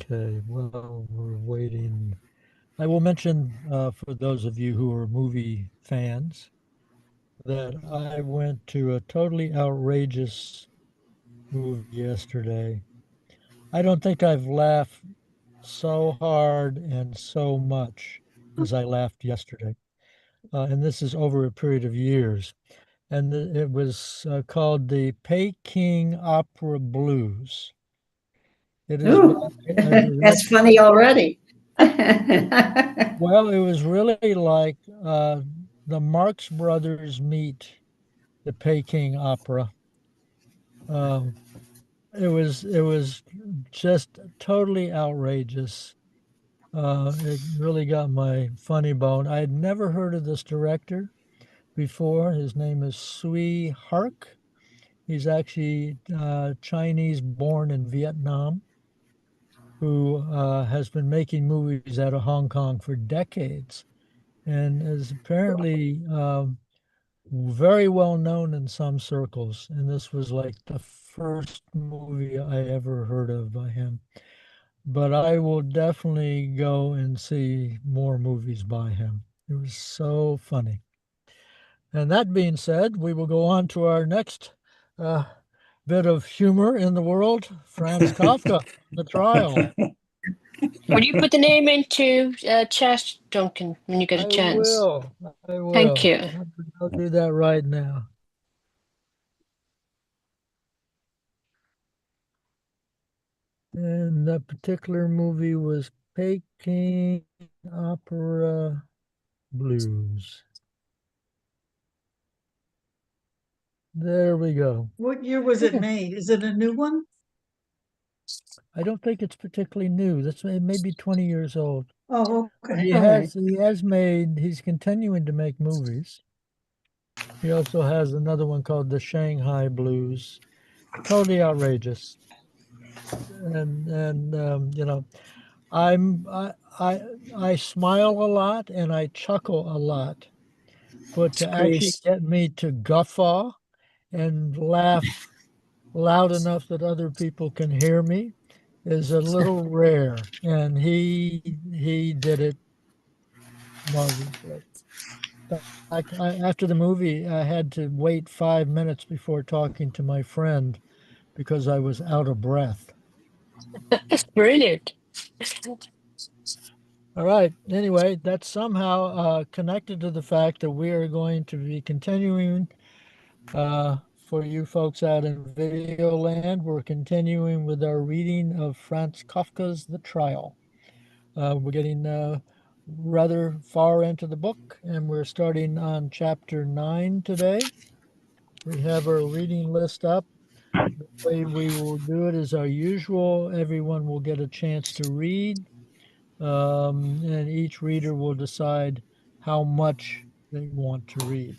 Okay, well, we're waiting. I will mention for those of you who are movie fans that I went to a totally outrageous movie yesterday. I don't think I've laughed so hard and so much as I laughed yesterday. And this is over a period of years. And it was called the Peking Opera Blues. It is by Ooh, a direct. that's funny already. Well, it was really like the Marx Brothers meet the Peking Opera. Um, it was just totally outrageous. It really got my funny bone. I had never heard of this director before. His name is Sui Hark. He's actually Chinese born in Vietnam, who has been making movies out of Hong Kong for decades and is apparently very well known in some circles. And this was like the first movie I ever heard of by him. But I will definitely go and see more movies by him. It was so funny. And that being said, we will go on to our next uh, bit of humor in the world, Franz Kafka, The Trial. Will you put the name into chat, Duncan, when you get a I chance? will. I Thank will. you. I'll do that right now. And that particular movie was Peking Opera Blues. There we go. What year was it made? Is it a new one? I don't think it's particularly new. That's maybe 20 years old. Oh, But okay. he's continuing to make movies. He also has another one called The Shanghai Blues. Totally outrageous. And you know, I'm I smile a lot and I chuckle a lot, but to actually Grease. get me to guffaw and laugh loud enough that other people can hear me is a little rare. And he did it marvelously. After the movie, I had to wait 5 minutes before talking to my friend because I was out of breath. That's brilliant. All right. Anyway, that's somehow connected to the fact that we are going to be continuing for you folks out in video land. We're continuing with our reading of Franz Kafka's The Trial. We're getting rather far into the book, and we're starting on chapter 9 today. We have our reading list up. The way we will do it is our usual. Everyone will get a chance to read, and each reader will decide how much they want to read.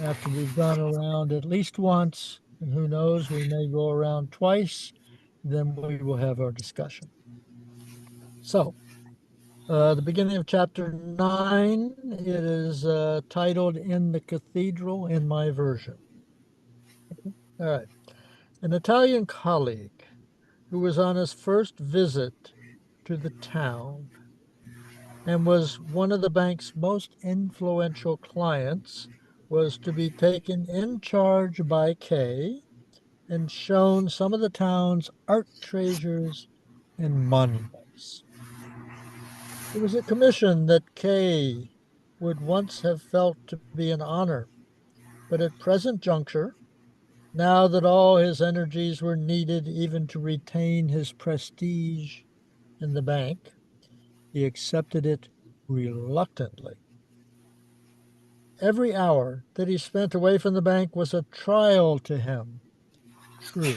After we've gone around at least once, and who knows, we may go around twice, then we will have our discussion. So, the beginning of chapter 9, it is titled In the Cathedral in my version. All right. An Italian colleague who was on his first visit to the town and was one of the bank's most influential clients was to be taken in charge by Kay and shown some of the town's art treasures and monuments. It was a commission that Kay would once have felt to be an honor, but at present juncture, now that all his energies were needed even to retain his prestige in the bank, he accepted it reluctantly. Every hour that he spent away from the bank was a trial to him. True,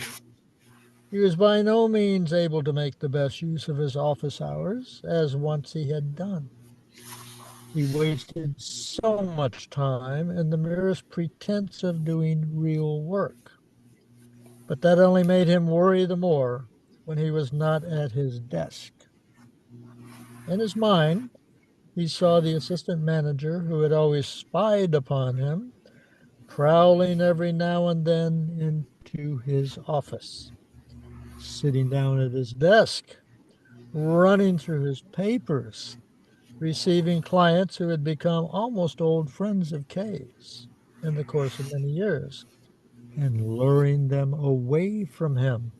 he was by no means able to make the best use of his office hours, as once he had done. He wasted so much time in the merest pretense of doing real work. But that only made him worry the more when he was not at his desk. In his mind, he saw the assistant manager who had always spied upon him prowling every now and then into his office, sitting down at his desk, running through his papers, receiving clients who had become almost old friends of Kay's in the course of many years, and luring them away from him,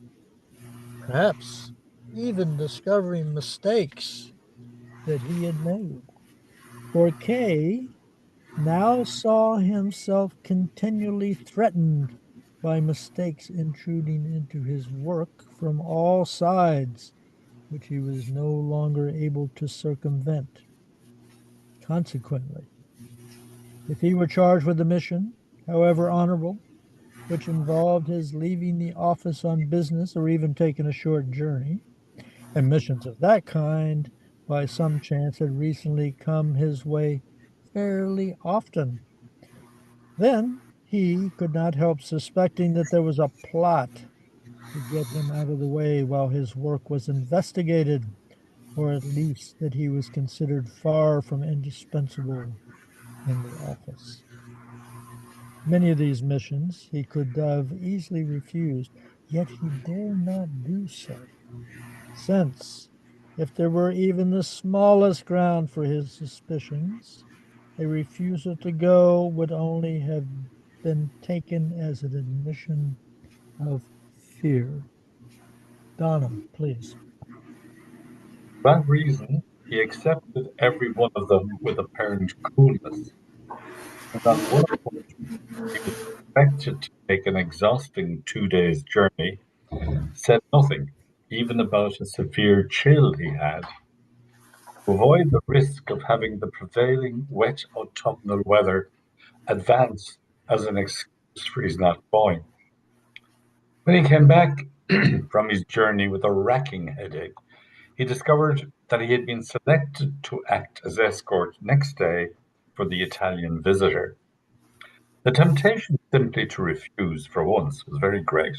perhaps even discovering mistakes that he had made. For Kay now saw himself continually threatened by mistakes intruding into his work from all sides, which he was no longer able to circumvent. Consequently, if he were charged with a mission, however honorable, which involved his leaving the office on business or even taking a short journey, and missions of that kind, by some chance, had recently come his way fairly often, then he could not help suspecting that there was a plot to get him out of the way while his work was investigated, or at least that he was considered far from indispensable in the office. Many of these missions he could have easily refused, yet he dare not do so, since, if there were even the smallest ground for his suspicions, a refusal to go would only have been taken as an admission of fear. Donna, please. For that reason, he accepted every one of them with apparent coolness, and on one occasion he was expected to take an exhausting 2 days' journey, said nothing, even about a severe chill he had, to avoid the risk of having the prevailing wet autumnal weather advance as an excuse for his not going. When he came back from his journey with a racking headache, he discovered that he had been selected to act as escort next day for the Italian visitor. The temptation simply to refuse for once was very great,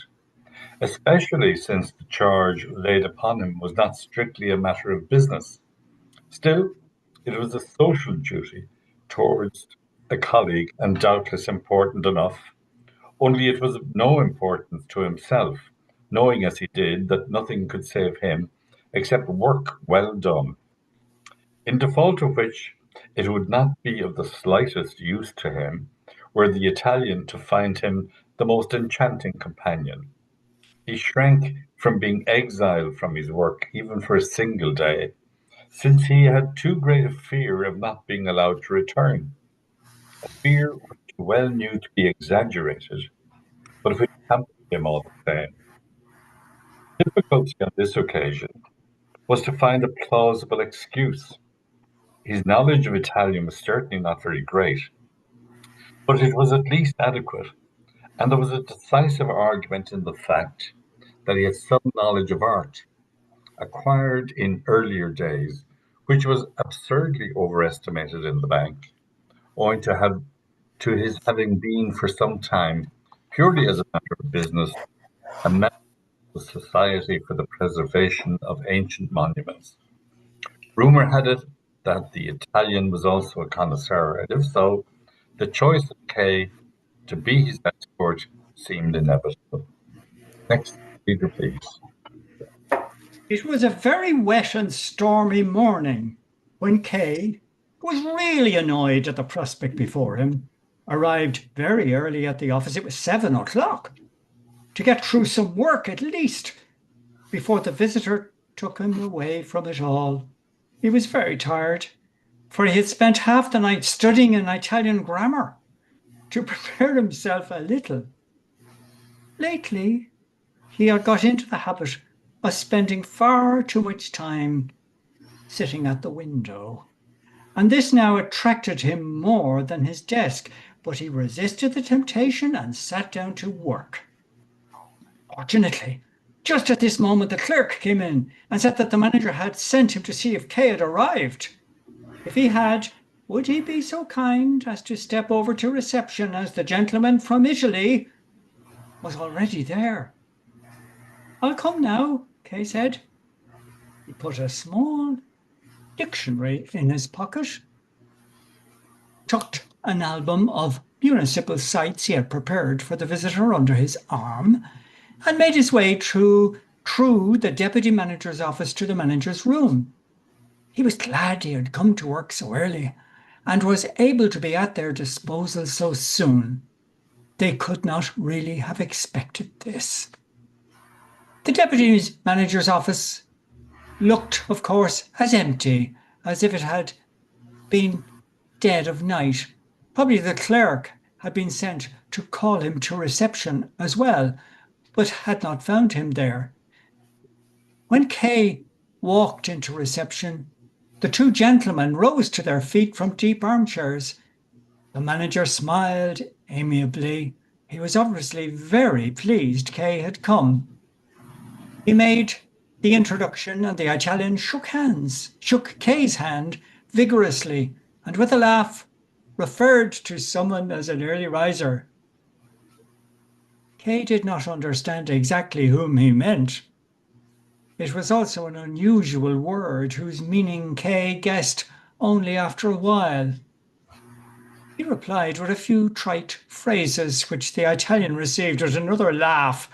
especially since the charge laid upon him was not strictly a matter of business. Still, it was a social duty towards a colleague and doubtless important enough, only it was of no importance to himself, knowing as he did that nothing could save him except work well done, in default of which it would not be of the slightest use to him were the Italian to find him the most enchanting companion. He shrank from being exiled from his work even for a single day, since he had too great a fear of not being allowed to return, a fear which he well knew to be exaggerated, but which hampered him all the same. The difficulty on this occasion was to find a plausible excuse. His knowledge of Italian was certainly not very great, but it was at least adequate, and there was a decisive argument in the fact that he had some knowledge of art, acquired in earlier days, which was absurdly overestimated in the bank, owing to his having been for some time, purely as a matter of business, a member of the Society for the Preservation of Ancient Monuments. Rumor had it that the Italian was also a connoisseur, and if so, the choice of Kay to be his escort seemed inevitable. Next reader, please. It was a very wet and stormy morning when Kay, who was really annoyed at the prospect before him, arrived very early at the office. It was 7 o'clock, to get through some work at least before the visitor took him away from it all. He was very tired, for he had spent half the night studying an Italian grammar to prepare himself a little. Lately, he had got into the habit of spending far too much time sitting at the window, and this now attracted him more than his desk, but he resisted the temptation and sat down to work. Fortunately, just at this moment the clerk came in and said that the manager had sent him to see if Kay had arrived. If he had, would he be so kind as to step over to reception, as the gentleman from Italy was already there. I'll come now, Kay said. He put a small dictionary in his pocket, tucked an album of municipal sites he had prepared for the visitor under his arm, and made his way through through the deputy manager's office to the manager's room. He was glad he had come to work so early and was able to be at their disposal so soon. They could not really have expected this. The deputy manager's office looked, of course, as empty as if it had been dead of night. Probably the clerk had been sent to call him to reception as well, but had not found him there. When Kay walked into reception, the two gentlemen rose to their feet from deep armchairs. The manager smiled amiably. He was obviously very pleased Kay had come. He made the introduction, and the Italian shook Kay's hand vigorously, and with a laugh referred to someone as an early riser. Kay did not understand exactly whom he meant. It was also an unusual word whose meaning Kay guessed only after a while. He replied with a few trite phrases, which the Italian received with another laugh,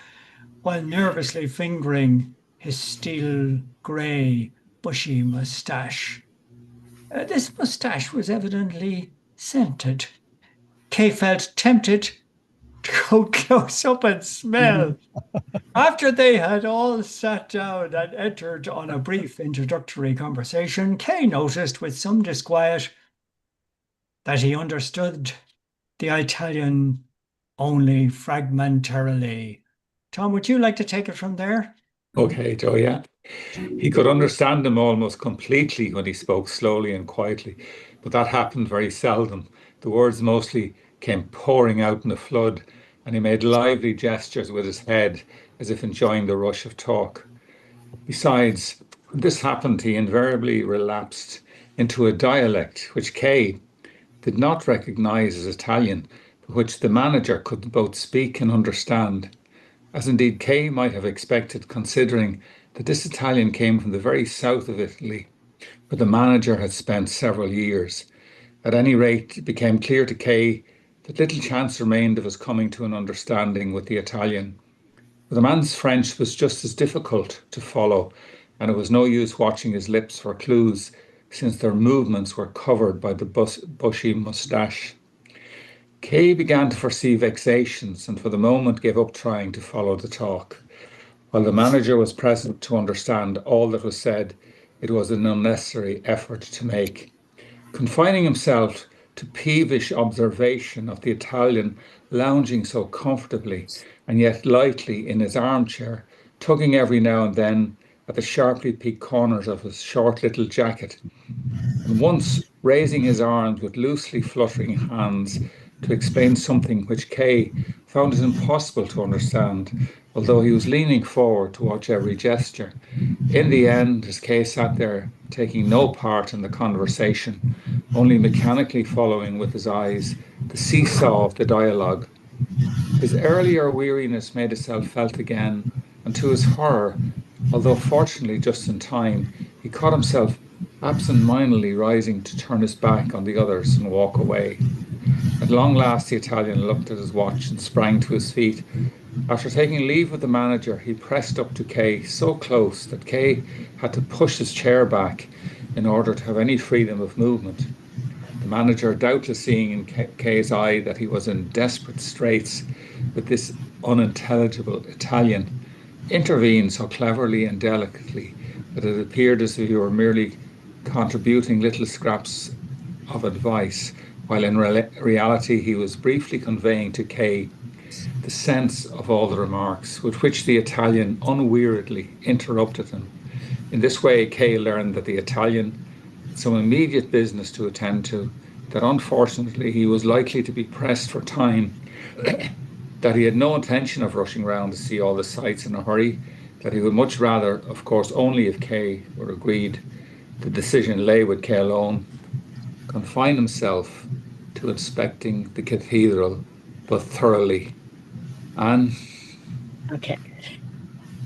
while nervously fingering his steel grey, bushy moustache. This moustache was evidently scented. Kay felt tempted to go close up and smell. After they had all sat down and entered on a brief introductory conversation, Kay noticed with some disquiet that he understood the Italian only fragmentarily. Tom, would you like to take it from there? Okay, Joe, yeah. He could understand him almost completely when he spoke slowly and quietly, but that happened very seldom. The words mostly came pouring out in a flood, and he made lively gestures with his head as if enjoying the rush of talk. Besides, when this happened, he invariably relapsed into a dialect which Kay did not recognize as Italian, but which the manager could both speak and understand, as indeed Kay might have expected, considering that this Italian came from the very south of Italy, where the manager had spent several years. At any rate, it became clear to Kay that little chance remained of his coming to an understanding with the Italian. But the man's French was just as difficult to follow, and it was no use watching his lips for clues, since their movements were covered by the bushy moustache. Kay began to foresee vexations, and for the moment gave up trying to follow the talk. While the manager was present to understand all that was said, it was an unnecessary effort to make. Confining himself to peevish observation of the Italian lounging so comfortably and yet lightly in his armchair, tugging every now and then at the sharply peaked corners of his short little jacket, and once raising his arms with loosely fluttering hands to explain something which Kay found it impossible to understand, although he was leaning forward to watch every gesture. In the end, as Kay sat there, taking no part in the conversation, only mechanically following with his eyes the seesaw of the dialogue, his earlier weariness made itself felt again, and to his horror, although fortunately just in time, he caught himself absent-mindedly rising to turn his back on the others and walk away. At long last, the Italian looked at his watch and sprang to his feet. After taking leave of the manager, he pressed up to Kay so close that Kay had to push his chair back in order to have any freedom of movement. The manager, doubtless seeing in Kay's eye that he was in desperate straits with this unintelligible Italian, intervened so cleverly and delicately that it appeared as if he were merely contributing little scraps of advice, while in reality he was briefly conveying to Kay the sense of all the remarks, with which the Italian unweariedly interrupted him. In this way, Kay learned that the Italian had some immediate business to attend to, that unfortunately he was likely to be pressed for time, that he had no intention of rushing round to see all the sights in a hurry, that he would much rather, of course only if Kay were agreed, the decision lay with Kay alone, confine himself to inspecting the cathedral, but thoroughly. Anne? Okay.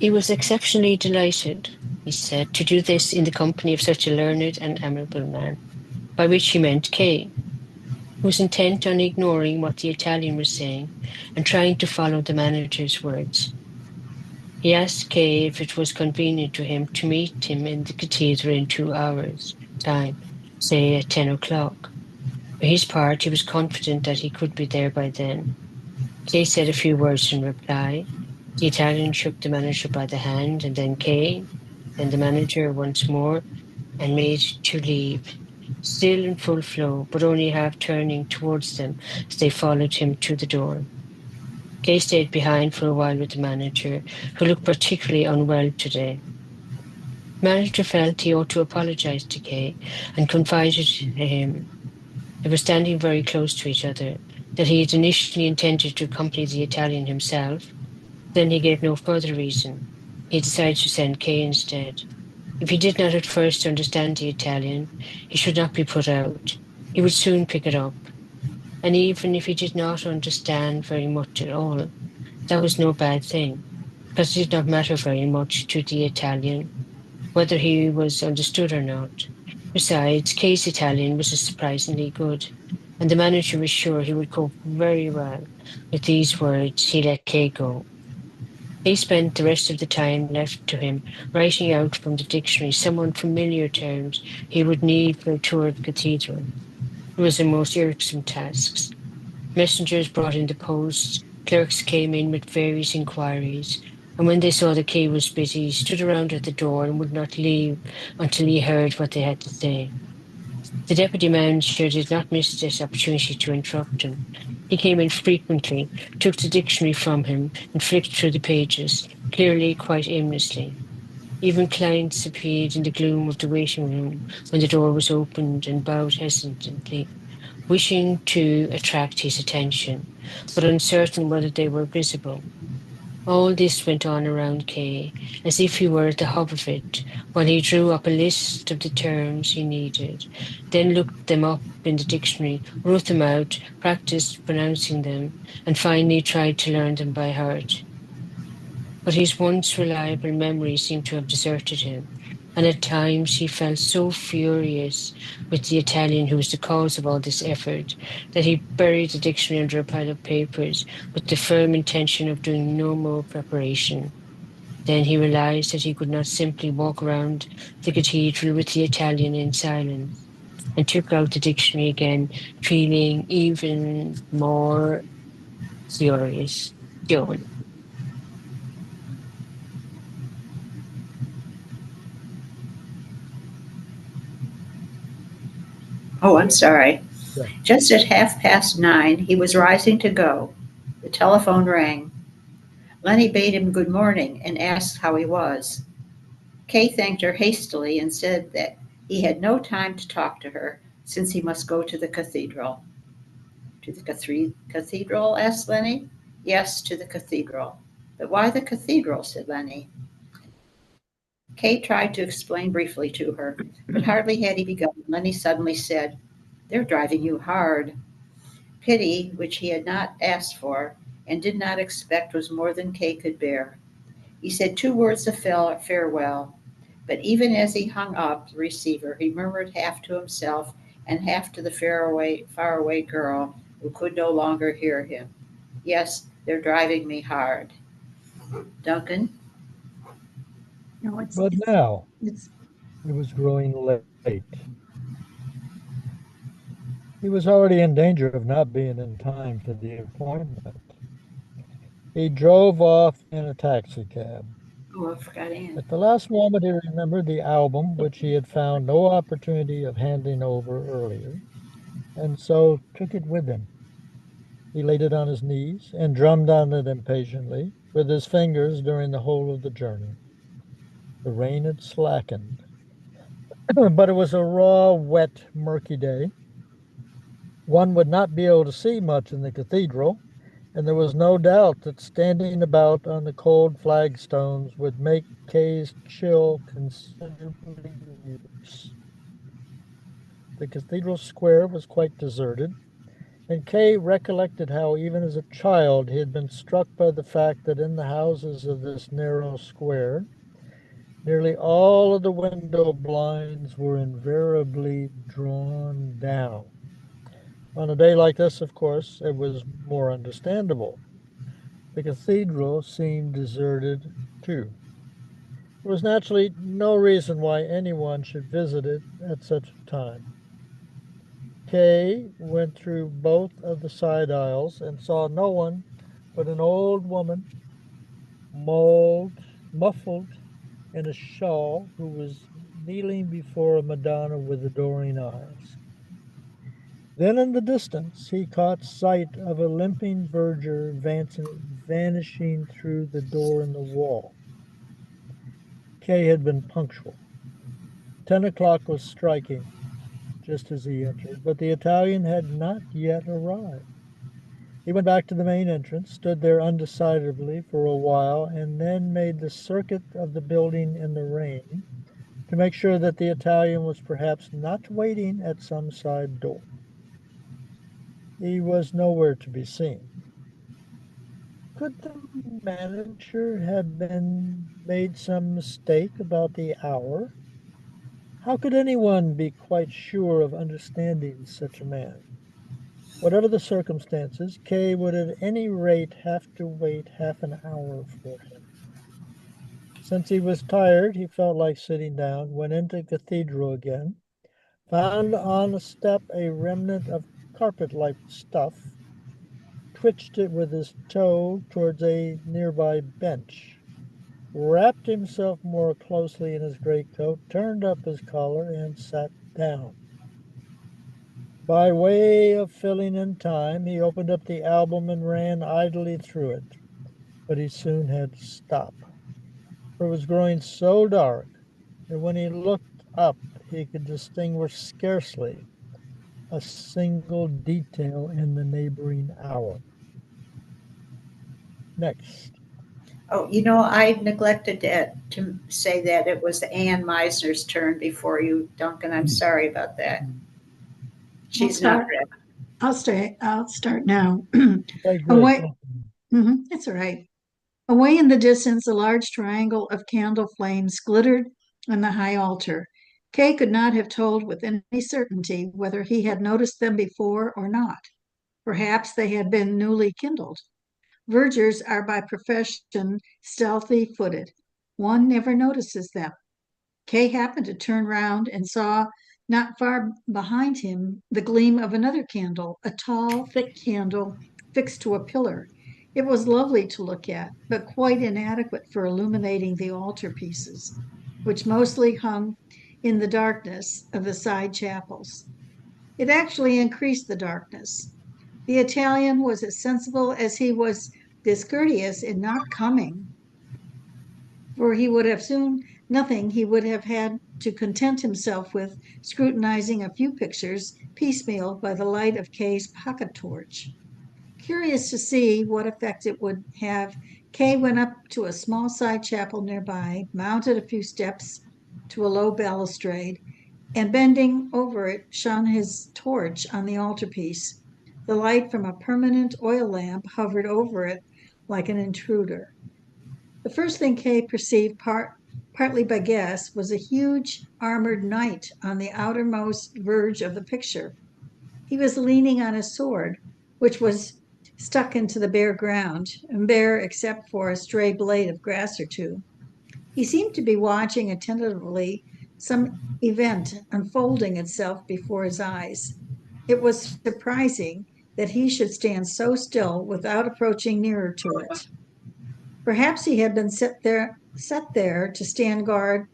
He was exceptionally delighted, he said, to do this in the company of such a learned and amiable man, by which he meant Kay, who was intent on ignoring what the Italian was saying and trying to follow the manager's words. He asked Kay if it was convenient to him to meet him in the cathedral in 2 hours' time, say at 10 o'clock. For his part, he was confident that he could be there by then. Kay said a few words in reply. The Italian shook the manager by the hand, and then Kay, then the manager once more, and made to leave, still in full flow, but only half turning towards them as they followed him to the door. Kay stayed behind for a while with the manager, who looked particularly unwell today. The manager felt he ought to apologize to Kay and confided to him, they were standing very close to each other, that he had initially intended to accompany the Italian himself. Then he gave no further reason. He decided to send Kay instead. If he did not at first understand the Italian, he should not be put out. He would soon pick it up. And even if he did not understand very much at all, that was no bad thing, because it did not matter very much to the Italian whether he was understood or not. Besides, Kay's Italian was surprisingly good, and the manager was sure he would cope very well. With these words, he let Kay go. He spent the rest of the time left to him writing out from the dictionary some unfamiliar terms he would need for a tour of the cathedral. It was the most irksome tasks. Messengers brought in the post, clerks came in with various inquiries, and when they saw the Kay was busy, stood around at the door and would not leave until he heard what they had to say. The deputy manager did not miss this opportunity to interrupt him. He came in frequently, took the dictionary from him, and flicked through the pages, clearly quite aimlessly. Even clients appeared in the gloom of the waiting room when the door was opened and bowed hesitantly, wishing to attract his attention, but uncertain whether they were visible. All this went on around Kay, as if he were at the hub of it, while he drew up a list of the terms he needed, then looked them up in the dictionary, wrote them out, practiced pronouncing them, and finally tried to learn them by heart. But his once reliable memory seemed to have deserted him, and at times he felt so furious with the Italian who was the cause of all this effort that he buried the dictionary under a pile of papers with the firm intention of doing no more preparation. Then he realized that he could not simply walk around the cathedral with the Italian in silence, and took out the dictionary again, feeling even more furious. Joan. Oh, I'm sorry. Yeah. Just at 9:30, he was rising to go. The telephone rang. Lenny bade him good morning and asked how he was. Kay thanked her hastily and said that he had no time to talk to her since he must go to the cathedral. To the cathedral? Asked Lenny. Yes, to the cathedral. But why the cathedral? Said Lenny. Kay tried to explain briefly to her, but hardly had he begun, Lenny suddenly said, "They're driving you hard." Pity, which he had not asked for and did not expect, was more than Kay could bear. He said 2 words of farewell, but even as he hung up the receiver, he murmured half to himself and half to the faraway girl who could no longer hear him. "Yes, they're driving me hard." Duncan? No, it's, But it's, now it's, it was growing late. He was already in danger of not being in time for the appointment. He drove off in a taxicab. Oh, I forgot Anne. At the last moment, he remembered the album, which he had found no opportunity of handing over earlier, and so took it with him. He laid it on his knees and drummed on it impatiently with his fingers during the whole of the journey. The rain had slackened, but it was a raw, wet, murky day. One would not be able to see much in the cathedral, and there was no doubt that standing about on the cold flagstones would make Kay's chill considerably worse. The cathedral square was quite deserted, and Kay recollected how, even as a child, he had been struck by the fact that in the houses of this narrow square, nearly all of the window blinds were invariably drawn down. On a day like this, of course, it was more understandable. The cathedral seemed deserted 2. There was naturally no reason why anyone should visit it at such a time. Kay went through both of the side aisles and saw no one but an old woman, muffled in a shawl, who was kneeling before a Madonna with adoring eyes. Then in the distance he caught sight of a limping verger vanishing through the door in the wall. Kay had been punctual. 10 o'clock was striking just as he entered, but the Italian had not yet arrived. He went back to the main entrance, stood there undecidedly for a while, and then made the circuit of the building in the rain to make sure that the Italian was perhaps not waiting at some side door. He was nowhere to be seen. Could the manager have made some mistake about the hour? How could anyone be quite sure of understanding such a man? Whatever the circumstances, Kay would at any rate have to wait half an hour for him. Since he was tired, he felt like sitting down, went into the cathedral again, found on a step a remnant of carpet-like stuff, twitched it with his toe towards a nearby bench, wrapped himself more closely in his greatcoat, turned up his collar, and sat down. By way of filling in time, he opened up the album and ran idly through it, but he soon had to stop, for it was growing so dark that when he looked up, he could distinguish scarcely a single detail in the neighboring hour. Next. Oh, I neglected to say that it was Ann Meisner's turn before you, Duncan. I'm sorry about that. She's not ready. I'll start now. Okay, great. Away, it's all right. Away in the distance, a large triangle of candle flames glittered on the high altar. Kay could not have told with any certainty whether he had noticed them before or not. Perhaps they had been newly kindled. Vergers are by profession stealthy-footed. One never notices them. Kay happened to turn round and saw, not far behind him, the gleam of another candle, a tall, thick candle fixed to a pillar. It was lovely to look at, but quite inadequate for illuminating the altar pieces, which mostly hung in the darkness of the side chapels. It actually increased the darkness. The Italian was as sensible as he was discourteous in not coming, for he would have soon nothing he would have had to content himself with scrutinizing a few pictures piecemeal by the light of Kay's pocket torch. Curious to see what effect it would have, Kay went up to a small side chapel nearby, mounted a few steps to a low balustrade, and bending over it, shone his torch on the altarpiece. The light from a permanent oil lamp hovered over it like an intruder. The first thing Kay perceived, partly by guess, was a huge armored knight on the outermost verge of the picture. He was leaning on a sword, which was stuck into the bare ground, and bare except for a stray blade of grass or two. He seemed to be watching attentively some event unfolding itself before his eyes. It was surprising that he should stand so still without approaching nearer to it. Perhaps he had been set there to stand guard.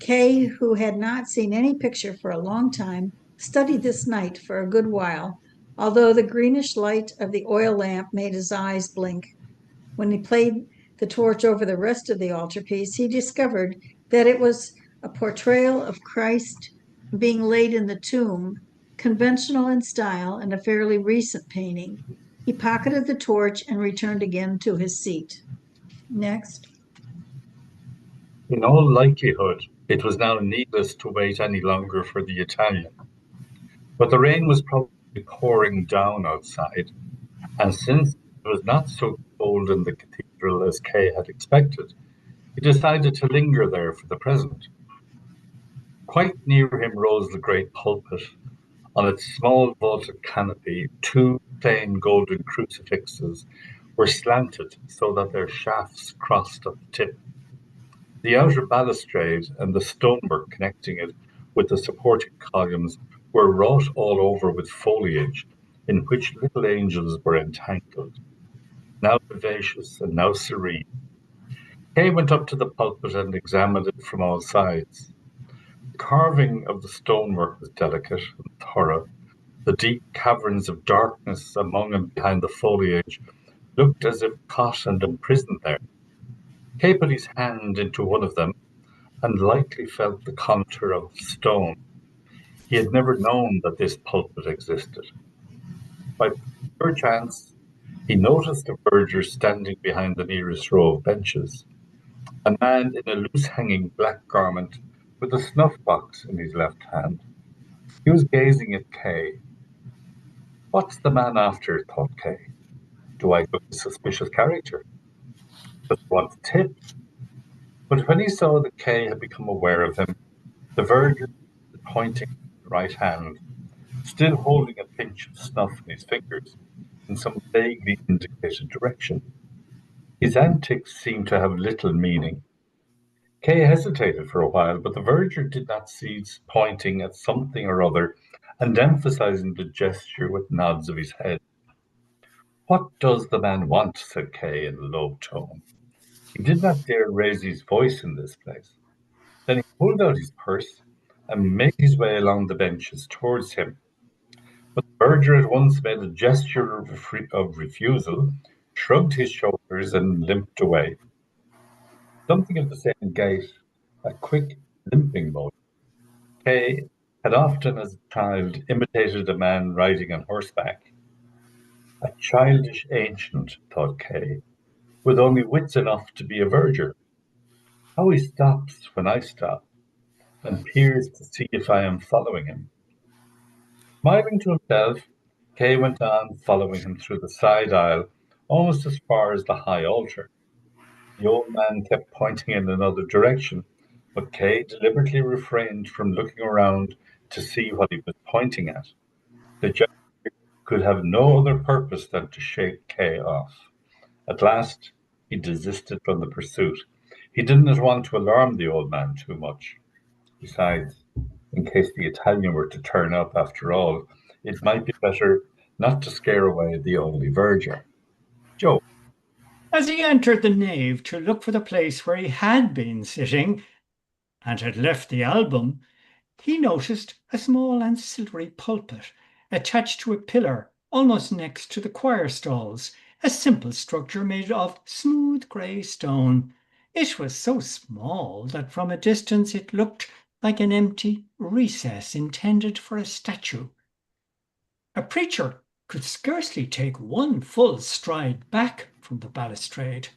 Kay, who had not seen any picture for a long time, studied this knight for a good while, although the greenish light of the oil lamp made his eyes blink. When he played the torch over the rest of the altarpiece, he discovered that it was a portrayal of Christ being laid in the tomb, conventional in style and a fairly recent painting. He pocketed the torch and returned again to his seat. Next. In all likelihood, it was now needless to wait any longer for the Italian. But the rain was probably pouring down outside, and since it was not so cold in the cathedral as Kay had expected, he decided to linger there for the present. Quite near him rose the great pulpit. On its small vaulted canopy, two plain golden crucifixes were slanted so that their shafts crossed at the tip. The outer balustrade and the stonework connecting it with the supporting columns were wrought all over with foliage in which little angels were entangled, now vivacious and now serene. Kay went up to the pulpit and examined it from all sides. The carving of the stonework was delicate and thorough. The deep caverns of darkness among and behind the foliage looked as if caught and imprisoned there. Kay put his hand into one of them and lightly felt the contour of stone. He had never known that this pulpit existed. By pure chance, he noticed a verger standing behind the nearest row of benches, a man in a loose-hanging black garment with a snuff-box in his left hand. He was gazing at Kay. What's the man after, thought Kay. Do I look a suspicious character? Just want a tip? But when he saw that Kay had become aware of him, the verger pointing with the right hand, still holding a pinch of snuff in his fingers, in some vaguely indicated direction. His antics seemed to have little meaning. Kay hesitated for a while, but the verger did not cease pointing at something or other and emphasizing the gesture with nods of his head. What does the man want? Said Kay in a low tone. He did not dare raise his voice in this place. Then he pulled out his purse and made his way along the benches towards him. But the verger at once made a gesture of refusal, shrugged his shoulders, and limped away. Something of the same gait, a quick, limping motion. Kay had often as a child imitated a man riding on horseback. A childish ancient, thought Kay, with only wits enough to be a verger. How he stops when I stop, and peers to see if I am following him. Smiling to himself, Kay went on, following him through the side aisle, almost as far as the high altar. The old man kept pointing in another direction, but Kay deliberately refrained from looking around to see what he was pointing at. The gesture could have no other purpose than to shake Kay off. At last, he desisted from the pursuit. He did not want to alarm the old man too much. Besides, in case the Italian were to turn up after all, it might be better not to scare away the only verger. Joe. As he entered the nave to look for the place where he had been sitting and had left the album, he noticed a small ancillary pulpit attached to a pillar almost next to the choir stalls, a simple structure made of smooth grey stone. It was so small that from a distance it looked like an empty recess intended for a statue. A preacher could scarcely take one full stride back from the balustrade,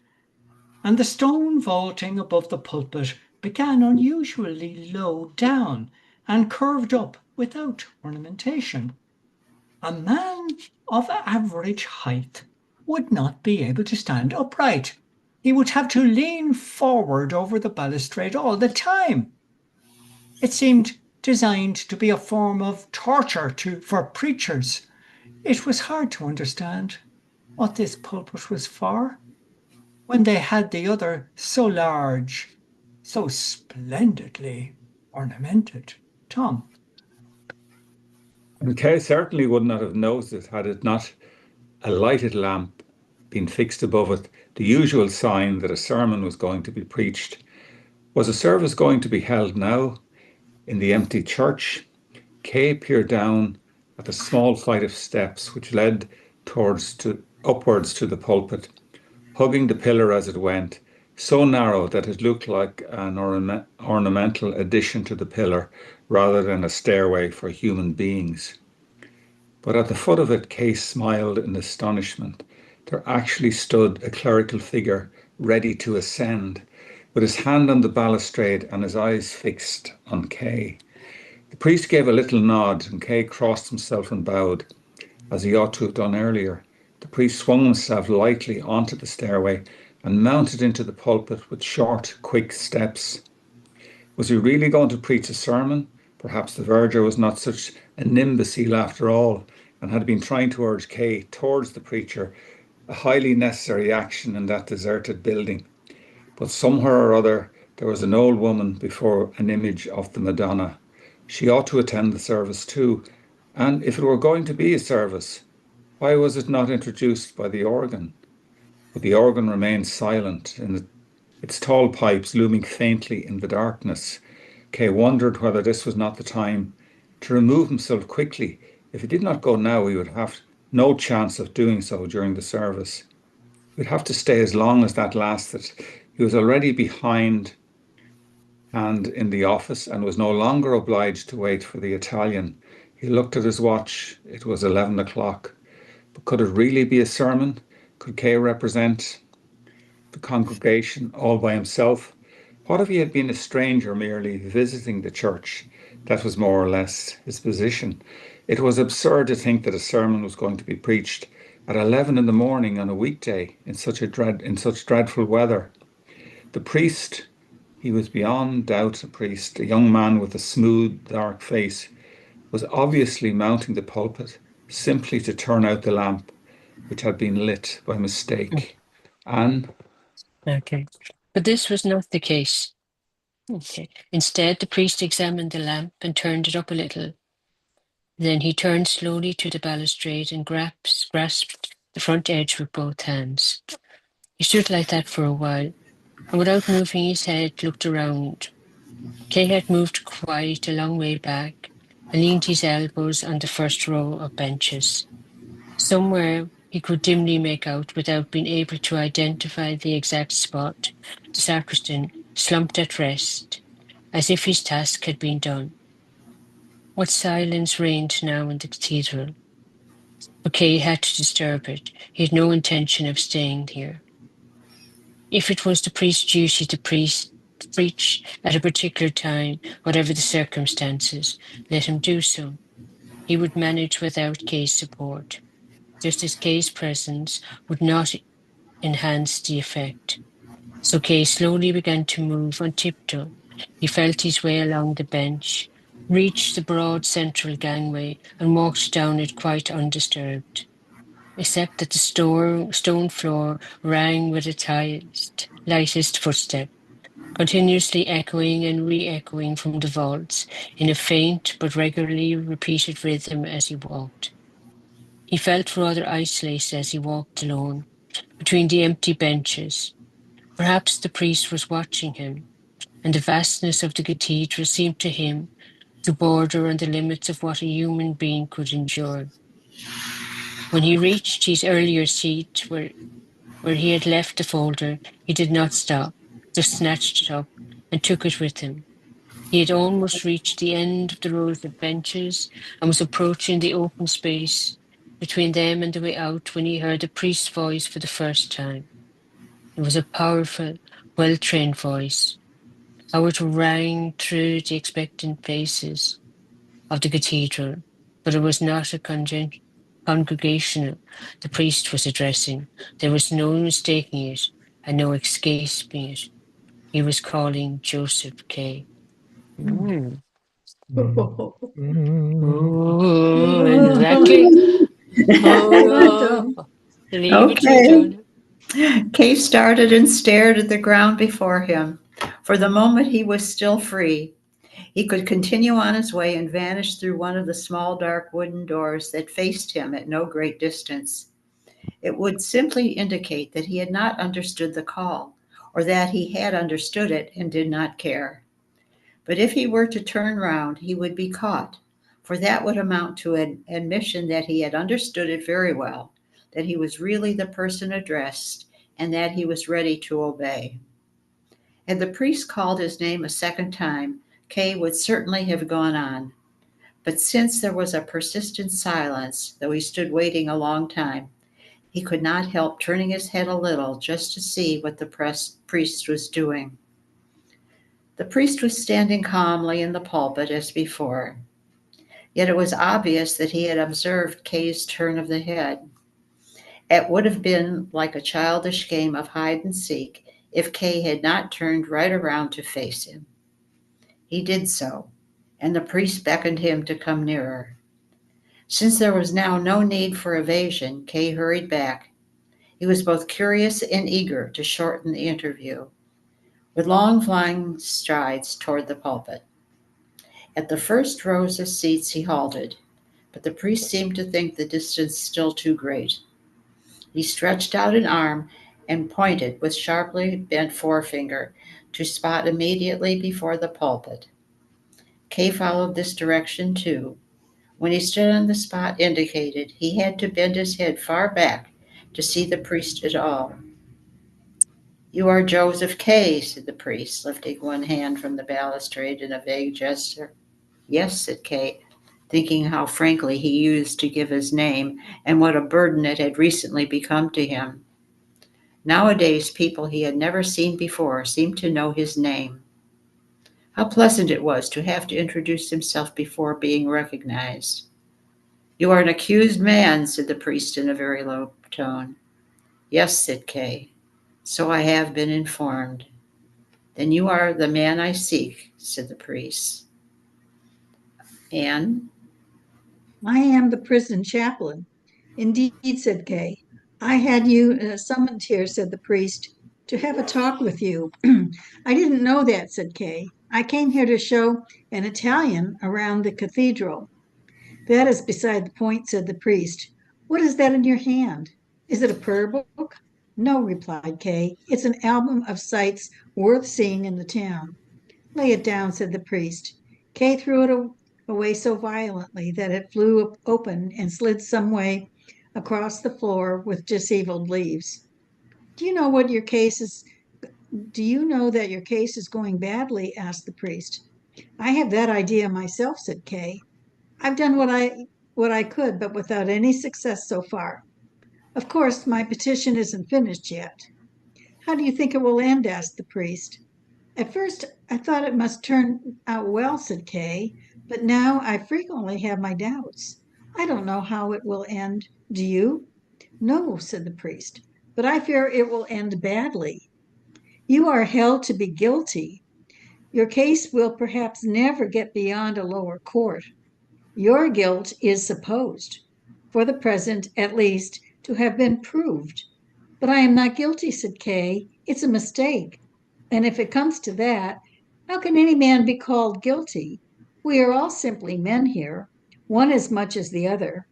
and the stone vaulting above the pulpit began unusually low down and curved up without ornamentation. A man of average height would not be able to stand upright. He would have to lean forward over the balustrade all the time. It seemed designed to be a form of torture for preachers. It was hard to understand what this pulpit was for when they had the other so large, so splendidly ornamented. Tom? Kay certainly would not have noticed it had it not a lighted lamp been fixed above it, the usual sign that a sermon was going to be preached. Was a service going to be held now in the empty church? Kay peered down at the small flight of steps which led upwards to the pulpit, hugging the pillar as it went, so narrow that it looked like an ornamental addition to the pillar rather than a stairway for human beings. But at the foot of it, Kay smiled in astonishment. There actually stood a clerical figure ready to ascend, with his hand on the balustrade and his eyes fixed on Kay. The priest gave a little nod, and Kay crossed himself and bowed, as he ought to have done earlier. The priest swung himself lightly onto the stairway and mounted into the pulpit with short, quick steps. Was he really going to preach a sermon? Perhaps the verger was not such an imbecile after all, and had been trying to urge Kay towards the preacher a highly necessary action in that deserted building. But somewhere or other, there was an old woman before an image of the Madonna. She ought to attend the service too. And if it were going to be a service, why was it not introduced by the organ? But the organ remained silent, its tall pipes looming faintly in the darkness. Kay wondered whether this was not the time to remove himself quickly. If he did not go now, he would have no chance of doing so during the service. He would have to stay as long as that lasted. He was already behind and in the office and was no longer obliged to wait for the Italian. He looked at his watch. It was 11 o'clock. But could it really be a sermon? Could Kay represent the congregation all by himself? What if he had been a stranger merely visiting the church? That was more or less his position. It was absurd to think that a sermon was going to be preached at 11 in the morning on a weekday in such dreadful weather. The priest, he was beyond doubt a priest, a young man with a smooth, dark face, was obviously mounting the pulpit simply to turn out the lamp, which had been lit by mistake. Anne? Okay. But this was not the case. Okay. Instead, the priest examined the lamp and turned it up a little. Then he turned slowly to the balustrade and grasped the front edge with both hands. He stood like that for a while, and without moving his head, looked around. Kay had moved quite a long way back and leaned his elbows on the first row of benches. Somewhere he could dimly make out, without being able to identify the exact spot, the sacristan slumped at rest, as if his task had been done. What silence reigned now in the cathedral. But Kay had to disturb it. He had no intention of staying here. If it was the priest's duty to preach at a particular time, whatever the circumstances, let him do so. He would manage without Kay's support, just as Kay's presence would not enhance the effect. So Kay slowly began to move on tiptoe. He felt his way along the bench, reached the broad central gangway, and walked down it quite undisturbed, except that the stone floor rang with its lightest footstep, continuously echoing and re-echoing from the vaults in a faint but regularly repeated rhythm as he walked. He felt rather isolated as he walked alone, between the empty benches. Perhaps the priest was watching him, and the vastness of the cathedral seemed to him to border on the limits of what a human being could endure. When he reached his earlier seat where he had left the folder, he did not stop, just snatched it up and took it with him. He had almost reached the end of the rows of benches and was approaching the open space between them and the way out when he heard the priest's voice for the first time. It was a powerful, well-trained voice. How it rang through the expectant faces of the cathedral, but it was not a congregational the priest was addressing. There was no mistaking it and no escaping it. He was calling Joseph Kay. Mm. Oh, exactly. Oh, leave it to you, John. Kay started and stared at the ground before him. For the moment he was still free. He could continue on his way and vanish through one of the small dark wooden doors that faced him at no great distance. It would simply indicate that he had not understood the call, or that he had understood it and did not care. But if he were to turn round, he would be caught, for that would amount to an admission that he had understood it very well, that he was really the person addressed, and that he was ready to obey. Had the priest called his name a second time, Kay would certainly have gone on. But since there was a persistent silence, though he stood waiting a long time, he could not help turning his head a little just to see what the priest was doing. The priest was standing calmly in the pulpit as before. Yet it was obvious that he had observed Kay's turn of the head. It would have been like a childish game of hide and seek if Kay had not turned right around to face him. He did so, and the priest beckoned him to come nearer. Since there was now no need for evasion, Kay hurried back. He was both curious and eager to shorten the interview, with long flying strides toward the pulpit. At the first rows of seats he halted, but the priest seemed to think the distance still too great. He stretched out an arm and pointed with sharply bent forefinger to spot immediately before the pulpit. Kay followed this direction too. When he stood on the spot indicated, he had to bend his head far back to see the priest at all. "You are Joseph Kay," said the priest, lifting one hand from the balustrade in a vague gesture. "Yes," said Kay, thinking how frankly he used to give his name and what a burden it had recently become to him. Nowadays, people he had never seen before seemed to know his name. How pleasant it was to have to introduce himself before being recognized. "You are an accused man," said the priest in a very low tone. "Yes," said Kay. "So I have been informed." "Then you are the man I seek," said the priest. "And?" I am the prison chaplain. Indeed, said Kay. I had you summoned here, said the priest, to have a talk with you. I didn't know that, said Kay. I came here to show an Italian around the cathedral. That is beside the point, said the priest. What is that in your hand? Is it a prayer book? No, replied Kay. It's an album of sights worth seeing in the town. Lay it down, said the priest. Kay threw it away so violently that it flew open and slid some way across the floor with diseveled leaves. Do you know that your case is going badly? Asked the priest. I have that idea myself, said Kay. I've done what I could, but without any success so far. Of course, my petition isn't finished yet. How do you think it will end? Asked the priest. At first, I thought it must turn out well, said Kay, but now I frequently have my doubts. I don't know how it will end. Do you? No, said the priest, but I fear it will end badly. You are held to be guilty. Your case will perhaps never get beyond a lower court. Your guilt is supposed, for the present at least, to have been proved. But I am not guilty, said Kay. It's a mistake. And if it comes to that, how can any man be called guilty? We are all simply men here, one as much as the other.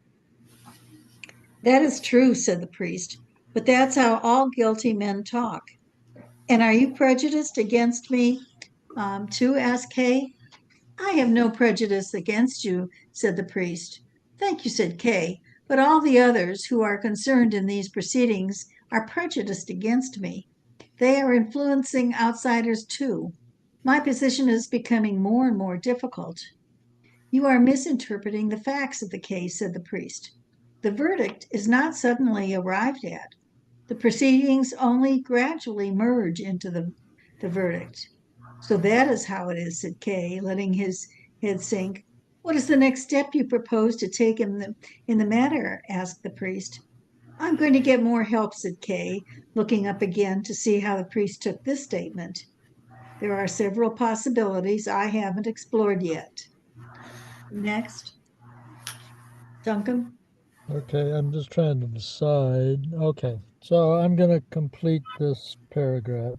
That is true, said the priest, but that's how all guilty men talk. And are you prejudiced against me, too? Asked Kay. I have no prejudice against you, said the priest. Thank you, said Kay, but all the others who are concerned in these proceedings are prejudiced against me. They are influencing outsiders too. My position is becoming more and more difficult. You are misinterpreting the facts of the case, said the priest. The verdict is not suddenly arrived at. The proceedings only gradually merge into the verdict. So that is how it is, said Kay, letting his head sink. What is the next step you propose to take in the matter? Asked the priest. I'm going to get more help, said Kay, looking up again to see how the priest took this statement. There are several possibilities I haven't explored yet. Next. Duncan? Okay, I'm just trying to decide. Okay, so I'm going to complete this paragraph.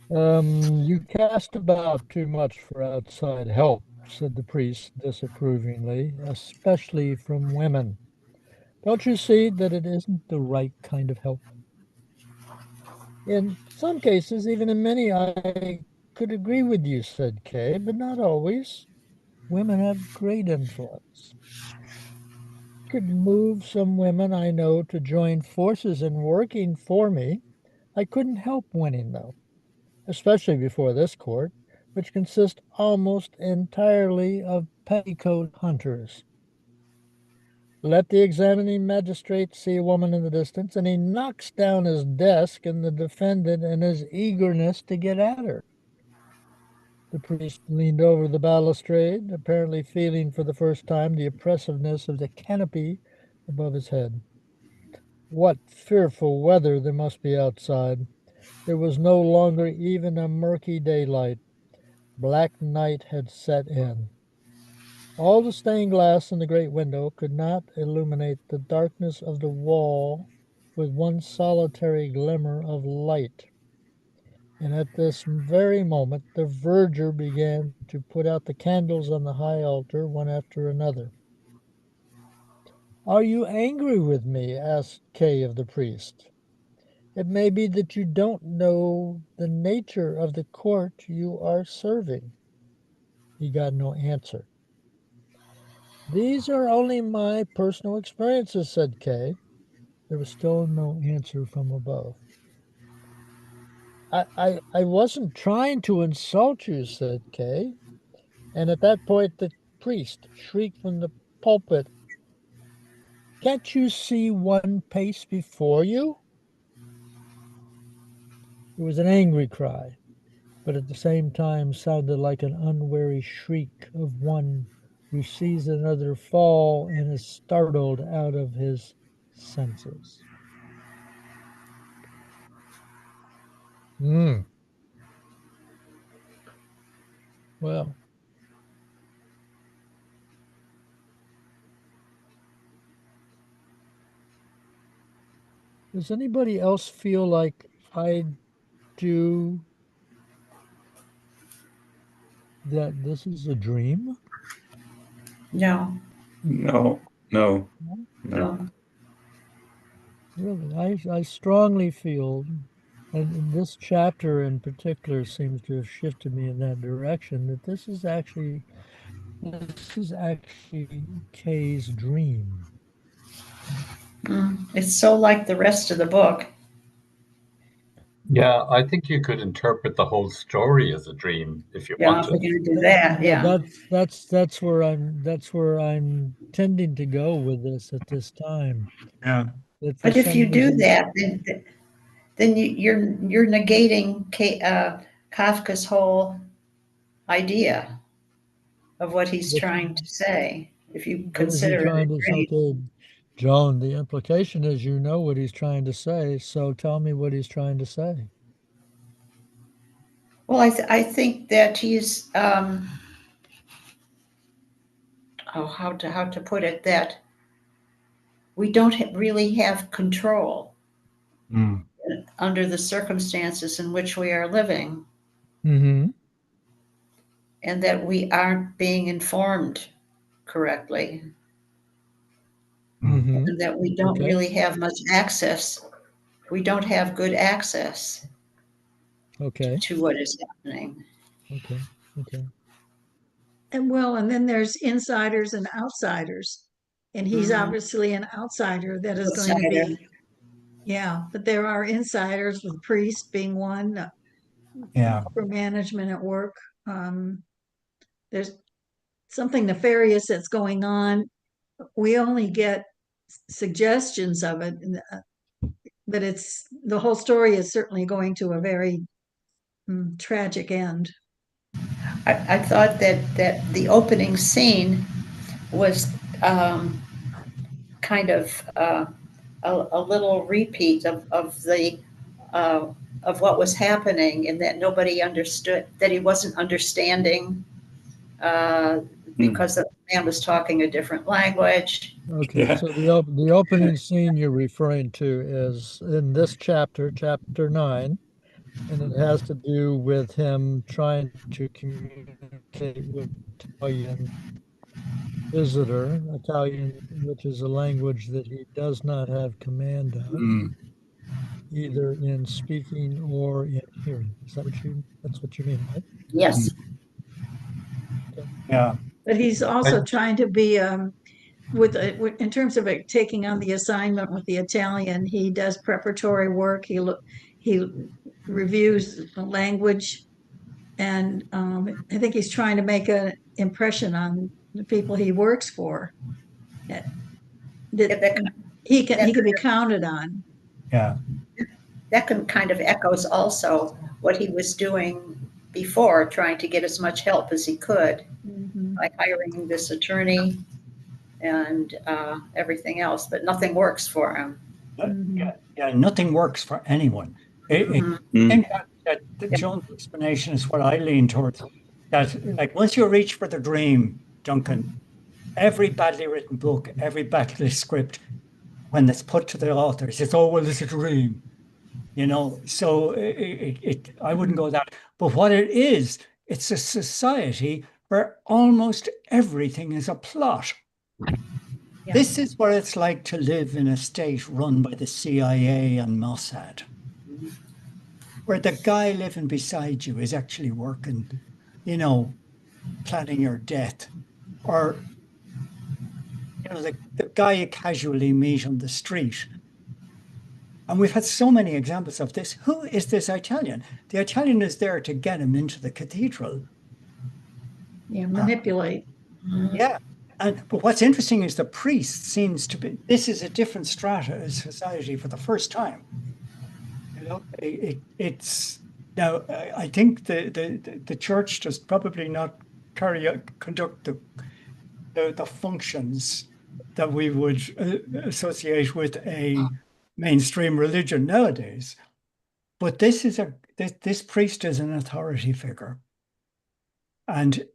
You cast about too much for outside help, said the priest disapprovingly, especially from women. Don't you see that it isn't the right kind of help? In some cases, even in many, I could agree with you, said Kay, but not always. Women have great influence. Could move some women I know to join forces in working for me. I couldn't help winning, though, especially before this court, which consists almost entirely of petticoat hunters. Let the examining magistrate see a woman in the distance, and he knocks down his desk and the defendant in his eagerness to get at her. The priest leaned over the balustrade, apparently feeling for the first time the oppressiveness of the canopy above his head. What fearful weather there must be outside. There was no longer even a murky daylight. Black night had set in. All the stained glass in the great window could not illuminate the darkness of the wall with one solitary glimmer of light. And at this very moment, the verger began to put out the candles on the high altar one after another. "Are you angry with me?" asked Kay of the priest. "It may be that you don't know the nature of the court you are serving." He got no answer. "These are only my personal experiences," said Kay. There was still no answer from above. I wasn't trying to insult you," said Kay. And at that point, the priest shrieked from the pulpit, "Can't you see one pace before you?" It was an angry cry, but at the same time sounded like an unwary shriek of one who sees another fall and is startled out of his senses. Well, does anybody else feel like I do that this is a dream? No, No, no, no. no. Really, I strongly feel, and this chapter in particular seems to have shifted me in that direction, that this is actually Kay's dream. It's so like the rest of the book. Yeah, I think you could interpret the whole story as a dream if you Yeah, if we're wanted. going to do that, yeah. That's where I'm tending to go with this at this time. Yeah. That for But if some you do reason- that, then you're negating Kafka's whole idea of what he's What- trying to say. If you what is he consider it a trying to dream. say? Okay, Joan, the implication is you know what he's trying to say, so tell me what he's trying to say. Well, I think that he's how to put it, that we don't really have control under the circumstances in which we are living, Mm-hmm. and that we aren't being informed correctly, Mm-hmm. and that we don't Okay. really have much access. We don't have good access Okay. to what is happening. Okay. Okay. And then there's insiders and outsiders. And he's Mhm. obviously an outsider that is going to Outsider. be, yeah, but there are insiders, with priest being one, Yeah. upper management at work. There's something nefarious that's going on. We only get suggestions of it, but the whole story is certainly going to a very tragic end. I thought that the opening scene was kind of a little repeat of what was happening, and that nobody understood, that he wasn't understanding because the man was talking a different language. Okay. Yeah. So the opening scene you're referring to is in this chapter, chapter 9, and it has to do with him trying to communicate with Italian visitor, Italian, which is a language that he does not have command of, either in speaking or in hearing. Is that that's what you mean, right? Yes. Yeah. But he's also trying to be, in terms of taking on the assignment with the Italian, he does preparatory work. He reviews the language, and I think he's trying to make an impression on the people he works for. That he can be counted on. Yeah. That kind of echoes also what he was doing before, trying to get as much help as he could, like hiring this attorney and everything else, but nothing works for him. Yeah, nothing works for anyone. And the Jones explanation is what I lean towards. That, like, once you reach for the dream, Duncan, every badly written book, every badly script, when it's put to the author, it says, "Oh well, it's a dream," you know. So I wouldn't go that. But what it is, it's a society where almost everything is a plot. Yeah. This is what it's like to live in a state run by the CIA and Mossad, where the guy living beside you is actually working, you know, planning your death, or you know, the guy you casually meet on the street. And we've had so many examples of this. Who is this Italian? The Italian is there to get him into the cathedral. Yeah, manipulate. Yeah. But what's interesting is the priest seems to be, this is a different strata of society for the first time. You know, it's now, I think the church does probably not conduct the functions that we would associate with a mainstream religion nowadays. But this priest is an authority figure. And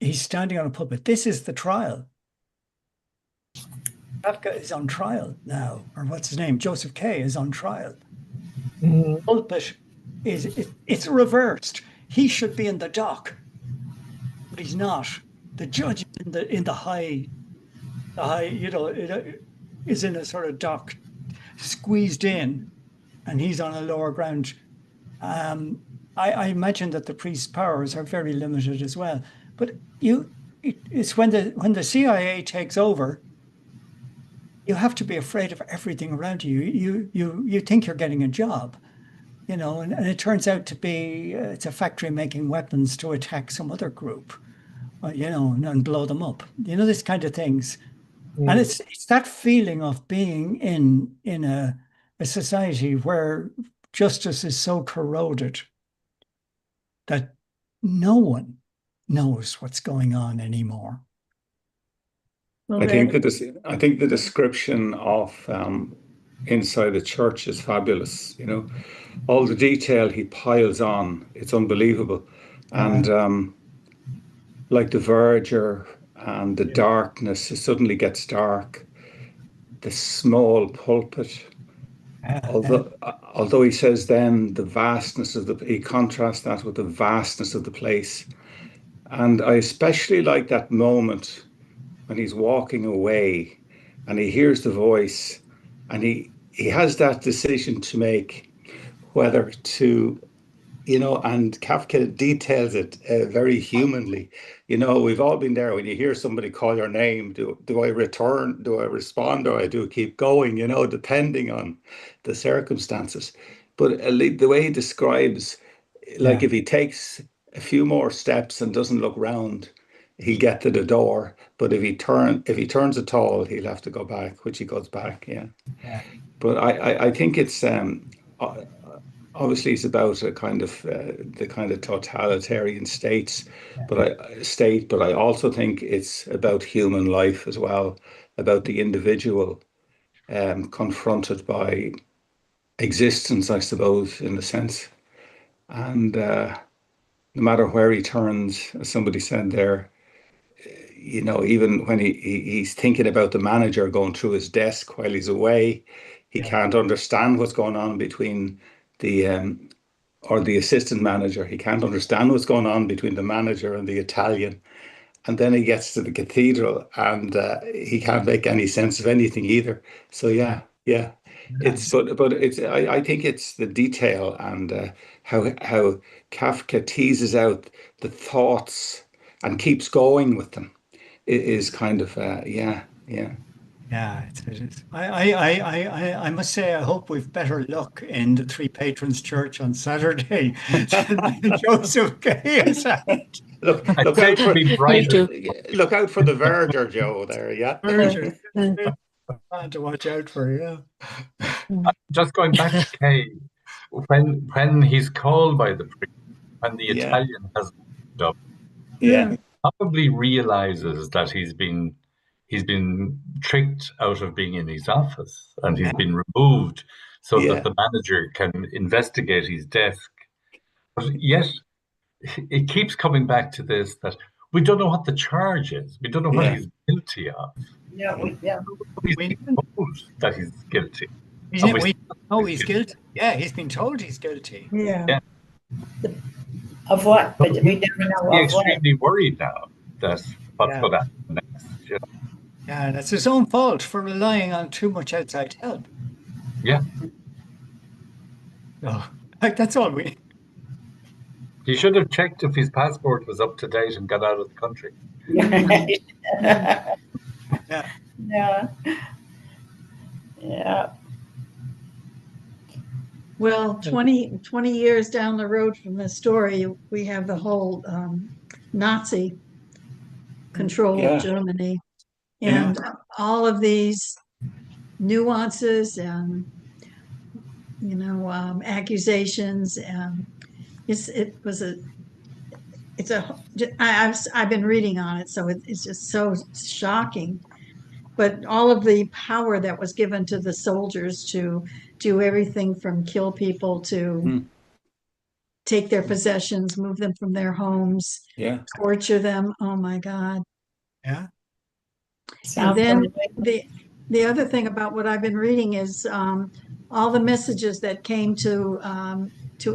he's standing on a pulpit. This is the trial. Kafka is on trial now, or what's his name? Joseph K. is on trial. Pulpit it's reversed. He should be in the dock, but he's not. The judge is in the high, you know, is in a sort of dock, squeezed in, and he's on a lower ground. I imagine that the priest's powers are very limited as well. But it's when the CIA takes over, you have to be afraid of everything around you. You think you're getting a job, you know, and it turns out to be it's a factory making weapons to attack some other group, you know, and blow them up. You know, this kind of things. And it's that feeling of being in a society where justice is so corroded that no one knows what's going on anymore. Well, I think the description of inside the church is fabulous. You know, all the detail he piles on, it's unbelievable. And like the verdure and the darkness, it suddenly gets dark. The small pulpit, although he says then the vastness of he contrasts that with the vastness of the place. And I especially like that moment when he's walking away and he hears the voice and he has that decision to make whether to, you know, and Kafka details it very humanly. You know, we've all been there when you hear somebody call your name. Do I return? Do I respond? Or I do keep going, you know, depending on the circumstances. But the way he describes, like if he takes a few more steps and doesn't look round, he'll get to the door. But if he turns at all, he'll have to go back, which he goes back. Yeah. But I think it's obviously it's about a kind of the kind of totalitarian states, but I also think it's about human life as well, about the individual confronted by existence, I suppose, in a sense. And no matter where he turns, as somebody said there, you know, even when he's thinking about the manager going through his desk while he's away, he can't understand what's going on between the or the assistant manager. He can't understand what's going on between the manager and the Italian. And then he gets to the cathedral and he can't make any sense of anything either. So yeah. It's but it's I think it's the detail and how Kafka teases out the thoughts and keeps going with them. It is kind of Yeah, it is. I must say, I hope we've better luck in the Three Patrons Church on Saturday than Joseph K. has had. Look out for the verger, Joe. There, yeah. Verger. To watch out for, yeah. Just going back to Kay, when he's called by the priest, when the Italian has up, probably realizes that he's been tricked out of being in his office and he's been removed so that the manager can investigate his desk. But yet it keeps coming back to this, that we don't know what the charge is. We don't know what Yeah. he's guilty of. Yeah. He's We- been told that he's guilty. And we We still know think he's guilty. Yeah, he's been told he's guilty. Yeah. Yeah. Of what? But we never know He's of what. extremely worried now that what's Yeah. going to happen next. You know? Yeah, that's his own fault for relying on too much outside help. Yeah. Oh, that's all we. He should have checked if his passport was up to date and got out of the country. Right. Yeah. Yeah. Yeah. Well, 20 years down the road from this story, we have the whole Nazi control Yeah. of Germany. Yeah. And all of these nuances and, accusations, and I've been reading on it, so it's just so shocking. But all of the power that was given to the soldiers to do everything from kill people to take their possessions, move them from their homes, Yeah. torture them. Oh my God. Yeah. Sounds then like- The other thing about what I've been reading is all the messages that came to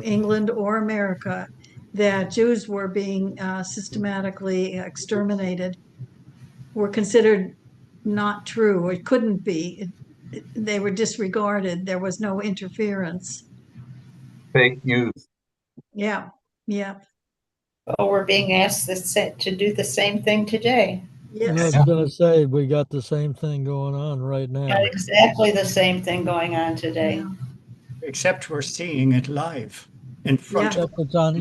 England or America that Jews were being systematically exterminated were considered not true. It couldn't be. They were disregarded. There was no interference. Fake news. Yeah, yeah, Oh, we're being asked to do the same thing today. And I yes. was going to say, we got the same thing going on right now. Got exactly the same thing going on today. Yeah. Except we're seeing it live in front Yeah. of Except it's on,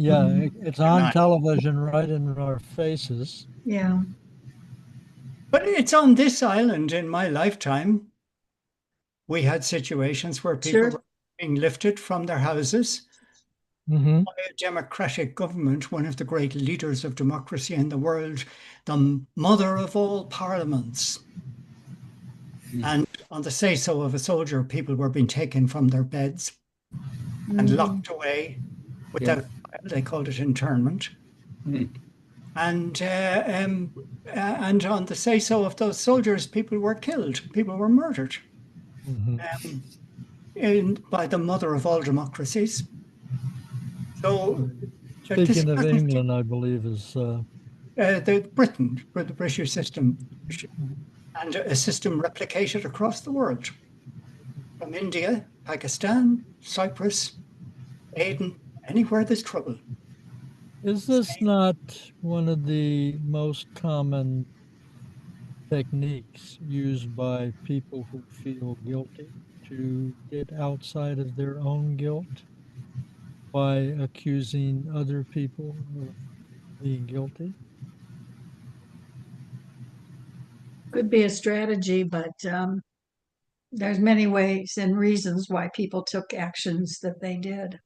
it's on Right. television right in our faces. Yeah. But it's on this island in my lifetime. We had situations where people Sure. were being lifted from their houses Mm-hmm. by a democratic government, one of the great leaders of democracy in the world, the mother of all parliaments. And on the say-so of a soldier, people were being taken from their beds and locked away without trial. They called it internment. And on the say-so of those soldiers, people were killed, people were murdered by the mother of all democracies. So, Speaking of England, I believe is Britain, the British system, and a system replicated across the world, from India, Pakistan, Cyprus, Aden, anywhere there's trouble. Is this not one of the most common techniques used by people who feel guilty to get outside of their own guilt by accusing other people of being guilty? Could be a strategy, but there's many ways and reasons why people took actions that they did.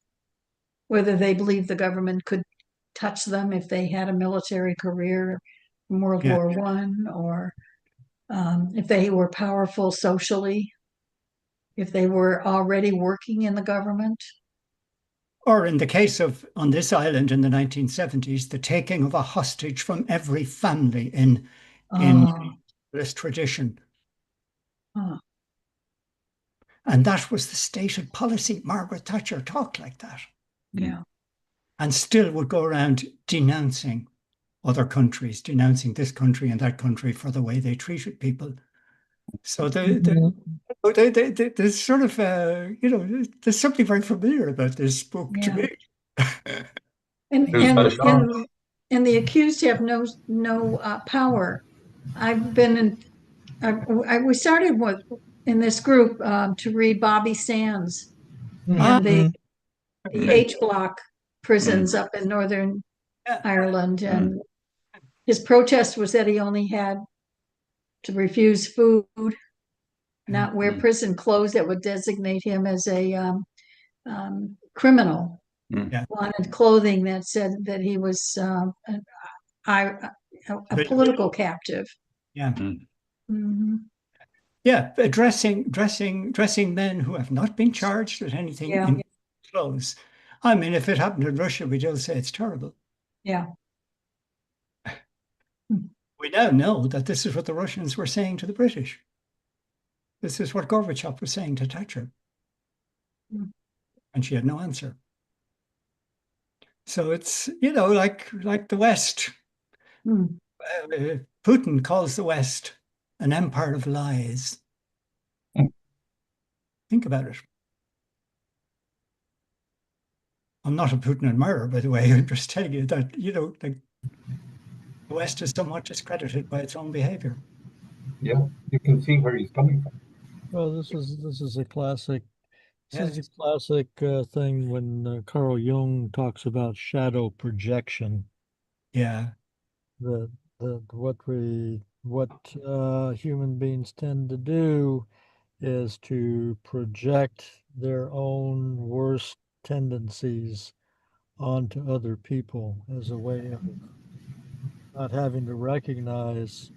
Whether they believed the government could touch them if they had a military career from World Yeah. War I, or if they were powerful socially, if they were already working in the government. Or in the case of, on this island in the 1970s, the taking of a hostage from every family in Oh, this tradition. oh, And that was the stated policy. Margaret Thatcher talked like that yeah. and still would go around denouncing other countries, denouncing this country and that country for the way they treated people. So there's sort of, there's something very familiar about this book to Yeah. me. And Who's and, that from? and the accused have no power. I've been in. We started in this group to read Bobby Sands and the H block prisons up in Northern Yeah. Ireland, and his protest was that he only had to refuse food, not wear prison clothes that would designate him as a criminal. Yeah. Wanted clothing that said that he was a political captive. Yeah. Mhm. Yeah, dressing men who have not been charged with anything Yeah. in clothes. I mean, if it happened in Russia, we'd all say it's terrible. Yeah. We now know that this is what the Russians were saying to the British. This is what Gorbachev was saying to Thatcher. Hmm. And she had no answer. So it's, like the West. Hmm. Putin calls the West an empire of lies. Think about it. I'm not a Putin admirer, by the way. I'm just telling you that, the West is somewhat discredited by its own behavior. Yeah, you can see where he's coming from. Well, this is a classic. This is Yes. a classic thing when Carl Jung talks about shadow projection. Yeah. The what human beings tend to do is to project their own worst tendencies onto other people as a way of not having to recognize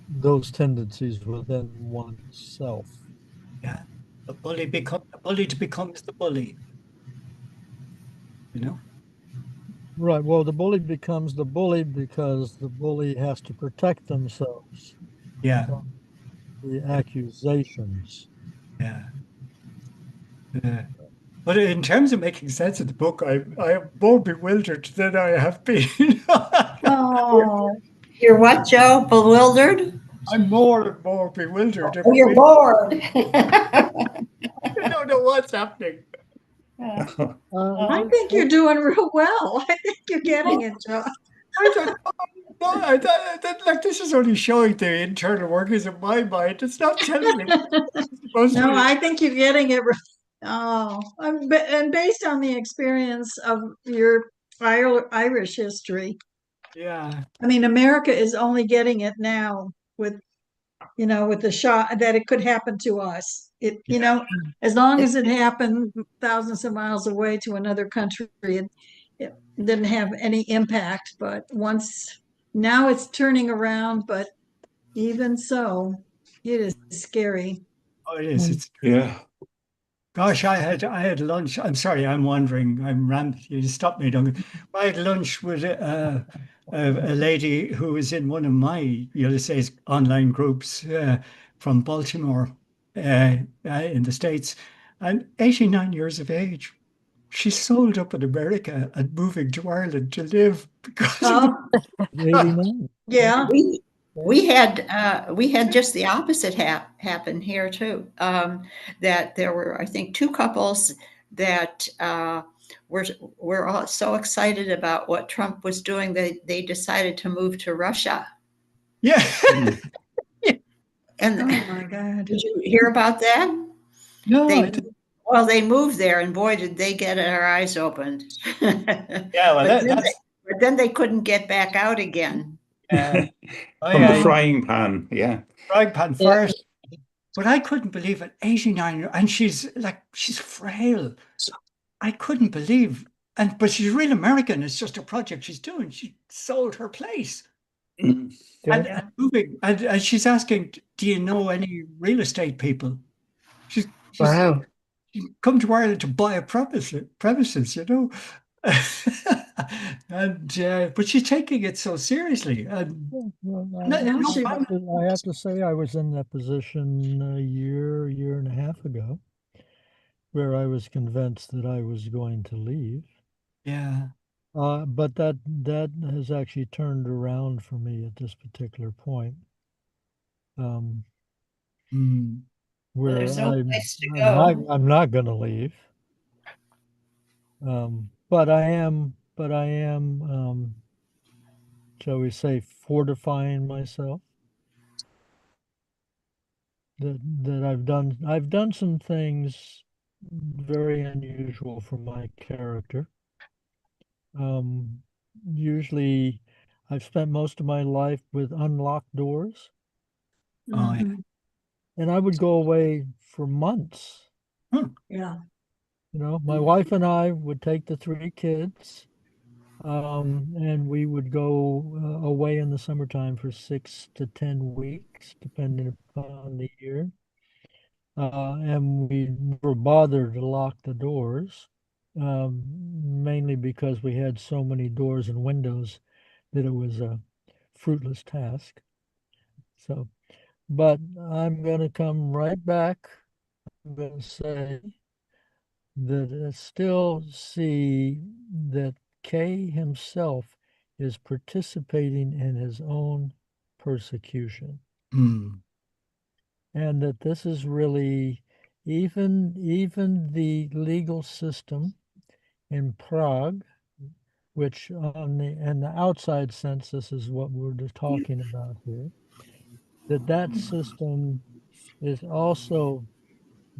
those tendencies within oneself. Yeah. The bullied becomes the bully. Right. Well, the bully becomes the bully because the bully has to protect themselves Yeah. from the accusations. Yeah. But in terms of making sense of the book, I am more bewildered than I have been. Oh, You're what, Joe? Bewildered? I'm more and more bewildered. Oh, you're bored. I don't know what's happening. I think you're doing real well. I think you're getting it, Joe. I don't know. Like this is only showing the internal workings of my mind. It's not telling me. No, I think you're getting it. Oh, and based on the experience of your Irish history, Yeah. I mean, America is only getting it now with, with the shot that it could happen to us. As long as it happened thousands of miles away to another country, it didn't have any impact. But now it's turning around, but even so, it is scary. Oh, it is. It's Yeah. gosh, I had lunch. I'm sorry, I'm wandering. I'm rambling. You stop me, Duncan. I had lunch with a lady who was in one of my Ulysses online groups from Baltimore in the States, and 89 years of age. She's sold up in America and moving to Ireland to live because of Oh, 89. yeah. We had just the opposite happen here too. That there were, I think, two couples that were all so excited about what Trump was doing that they decided to move to Russia. yeah. And Oh my God. did you hear about that? No, Well, they moved there, and boy, did they get our eyes opened. yeah, well, But then they couldn't get back out again. yeah. From the frying pan, yeah. Frying pan first. But I couldn't believe it. 89, and she's frail. I couldn't believe, but she's real American. It's just a project she's doing. She sold her place. Mm. And moving, and she's asking, do you know any real estate people? She's Wow. come to Ireland to buy a premises, and but she's taking it so seriously. And I have to say I was in that position a year and a half ago, where I was convinced that I was going to leave. yeah, But that has actually turned around for me at this particular point. Where there's no place to go. I'm not going to leave. But I am, shall we say, fortifying myself. That I've done some things very unusual for my character. Usually I've spent most of my life with unlocked doors. Oh, yeah. Mhm. And I would go away for months. Yeah. My wife and I would take the 3 kids, and we would go away in the summertime for 6 to 10 weeks, depending upon the year. And we never bothered to lock the doors, mainly because we had so many doors and windows that it was a fruitless task. So, but I'm going to come right back. I'm going to say that I still see that Kay himself is participating in his own persecution. Hmm. And that this is really even the legal system in Prague, which on the outside sense, this is what we're just talking about here, that system is also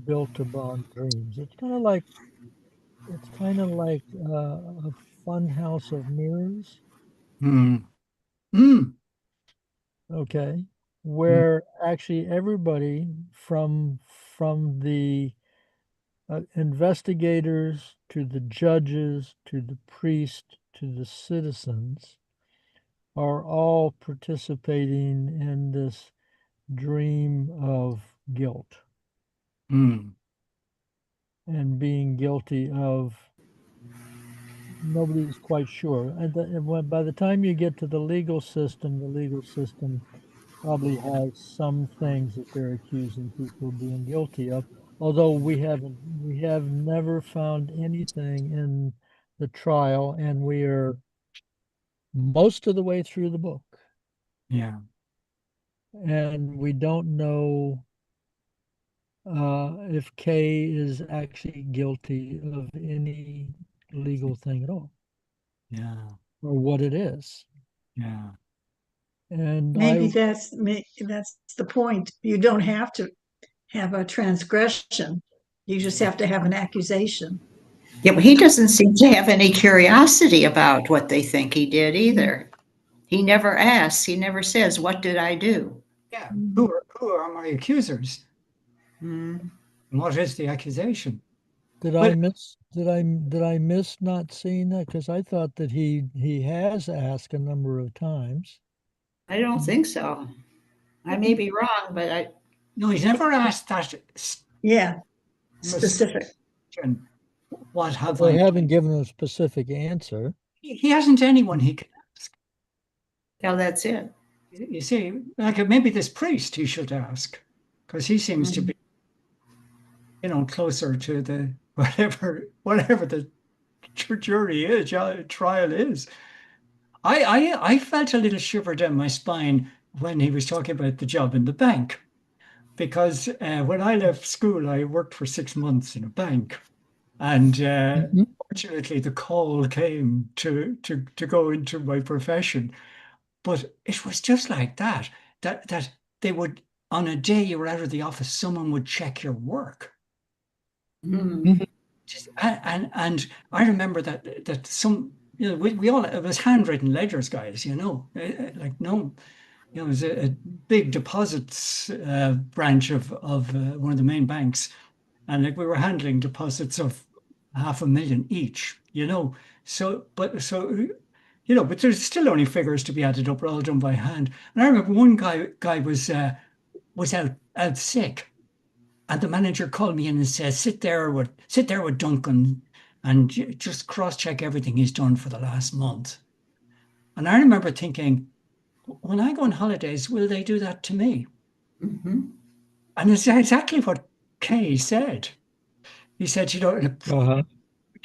built upon dreams. It's kind of like a fun house of mirrors. Hmm. Hmm. Okay, where actually everybody from the investigators to the judges to the priest to the citizens are all participating in this dream of guilt Hmm. and being guilty of nobody's quite sure. By the time you get to the legal system probably has some things that they're accusing people of being guilty of. Although we have never found anything in the trial, and we are most of the way through the book, Yeah. and we don't know if Kay is actually guilty of any legal thing at all, Yeah. or what it is. Yeah. And Maybe that's the point. You don't have to have a transgression. You just have to have an accusation. Yeah, but he doesn't seem to have any curiosity about what they think he did either. He never asks, he never says, "What did I do?" Yeah. Who are my accusers? Hmm. And what is the accusation? Did But- I miss not seeing that? Because I thought that he has asked a number of times. I don't think so. I may be wrong, but I, No, he's never asked that Yeah, specific. question. What have They I? haven't given a specific answer. He hasn't anyone he can ask. yeah, that's it. You see, like maybe this priest he should ask, because he seems to be, closer to the whatever the jury is, trial is. I felt a little shiver down my spine when he was talking about the job in the bank, because when I left school, I worked for 6 months in a bank, and fortunately, the call came to go into my profession. But it was just like that they would, on a day you were out of the office, someone would check your work. Mm. And I remember that some, we all, it was handwritten ledgers, guys, like no, it was a big deposits branch of one of the main banks. And like we were handling deposits of 500,000 each, but there's still only figures to be added up, all done by hand. And I remember one guy was out sick, and the manager called me in and said, sit there with Duncan and just cross-check everything he's done for the last month. And I remember thinking, when I go on holidays, will they do that to me? Mm-hmm. And it's exactly what Kay said. He said, get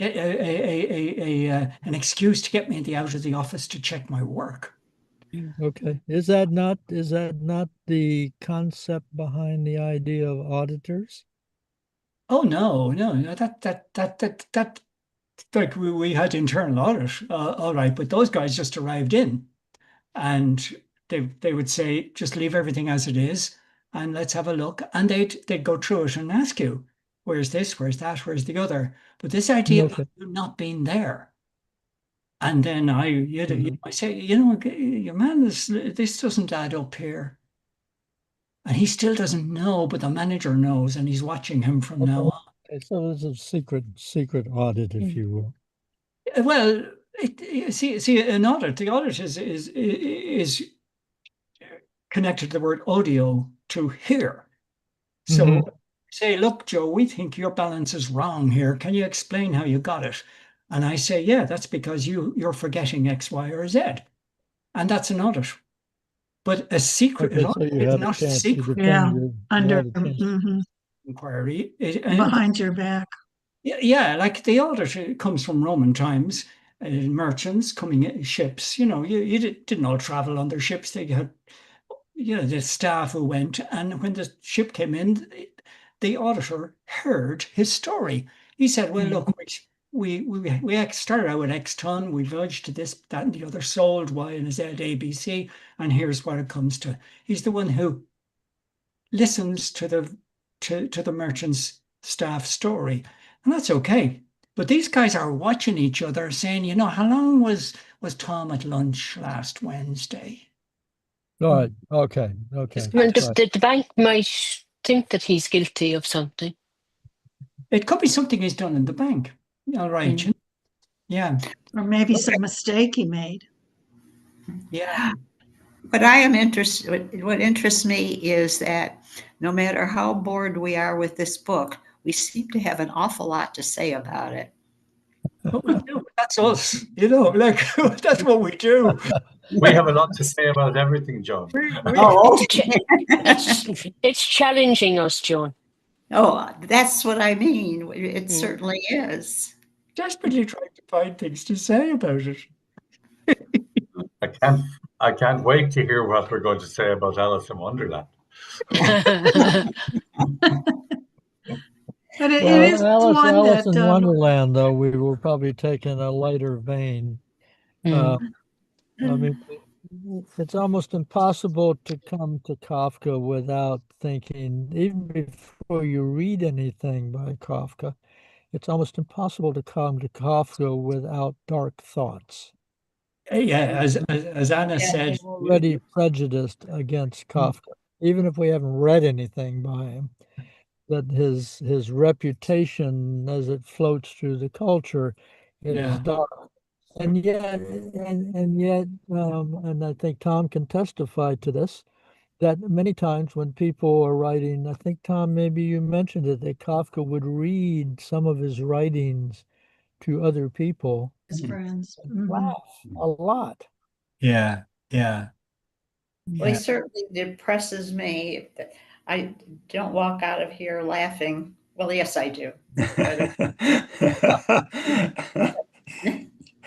an excuse to get me out of the office to check my work. Okay. Is that not the concept behind the idea of auditors? Oh no, that like we had internal audit, all right, but those guys just arrived in, and they would say just leave everything as it is, and let's have a look, and they'd go through it and ask you, where's this, where's that, where's the other, but this idea of you not being there. And then I say, your man, this doesn't add up here. And he still doesn't know, but the manager knows, and he's watching him from now on. Okay, so it's a secret audit, if you will. Well, see, an audit. The audit is connected to the word audio to hear. So say, look, Joe, we think your balance is wrong here. Can you explain how you got it? And I say, yeah, that's because you're forgetting X, Y, or Z. And that's an audit. but a secret, Okay, it so you is had a not a chance to secret Yeah, defend you under had a chance. inquiry. behind your back. Yeah, like the auditor comes from Roman times, merchants coming in ships. You didn't all travel on their ships. They had, the staff who went, and when the ship came in, the auditor heard his story. He said, "Well, look, we started out with X ton, we voyaged to this, that, and the other, sold Y and Z, ABC, and here's what it comes to." He's the one who listens to the merchant's staff story, and that's okay. But these guys are watching each other, saying, "How long was Tom at lunch last Wednesday?" All right. Okay. Okay. I mean, Right. the bank might think that he's guilty of something. It could be something he's done in the bank. All right. Yeah. Or maybe some mistake he made. Yeah. What interests me is that no matter how bored we are with this book, we seem to have an awful lot to say about it. But we do. That's us. Like that's what we do. We have a lot to say about everything, John. Oh, It's challenging us, John. oh, that's what I mean. It certainly is. Desperately trying to find things to say about it. I can't wait to hear what we're going to say about Alice in Wonderland. But it Well, is one Alice in that Wonderland, though, we were probably taking a lighter vein. I mean, it's almost impossible to come to Kafka without thinking, even before you read anything by Kafka, it's almost impossible to come to Kafka without dark thoughts. Yeah, as Anna said, We're already prejudiced against Kafka, even if we haven't read anything by him. That his reputation as it floats through the culture is dark. And yet, and I think Tom can testify to this, that many times when people are writing, I think, Tom, maybe you mentioned it, that Kafka would read some of his writings to other people. his friends. Laugh a lot. Yeah. Well, he certainly depresses me. I don't walk out of here laughing. Well, yes, I do.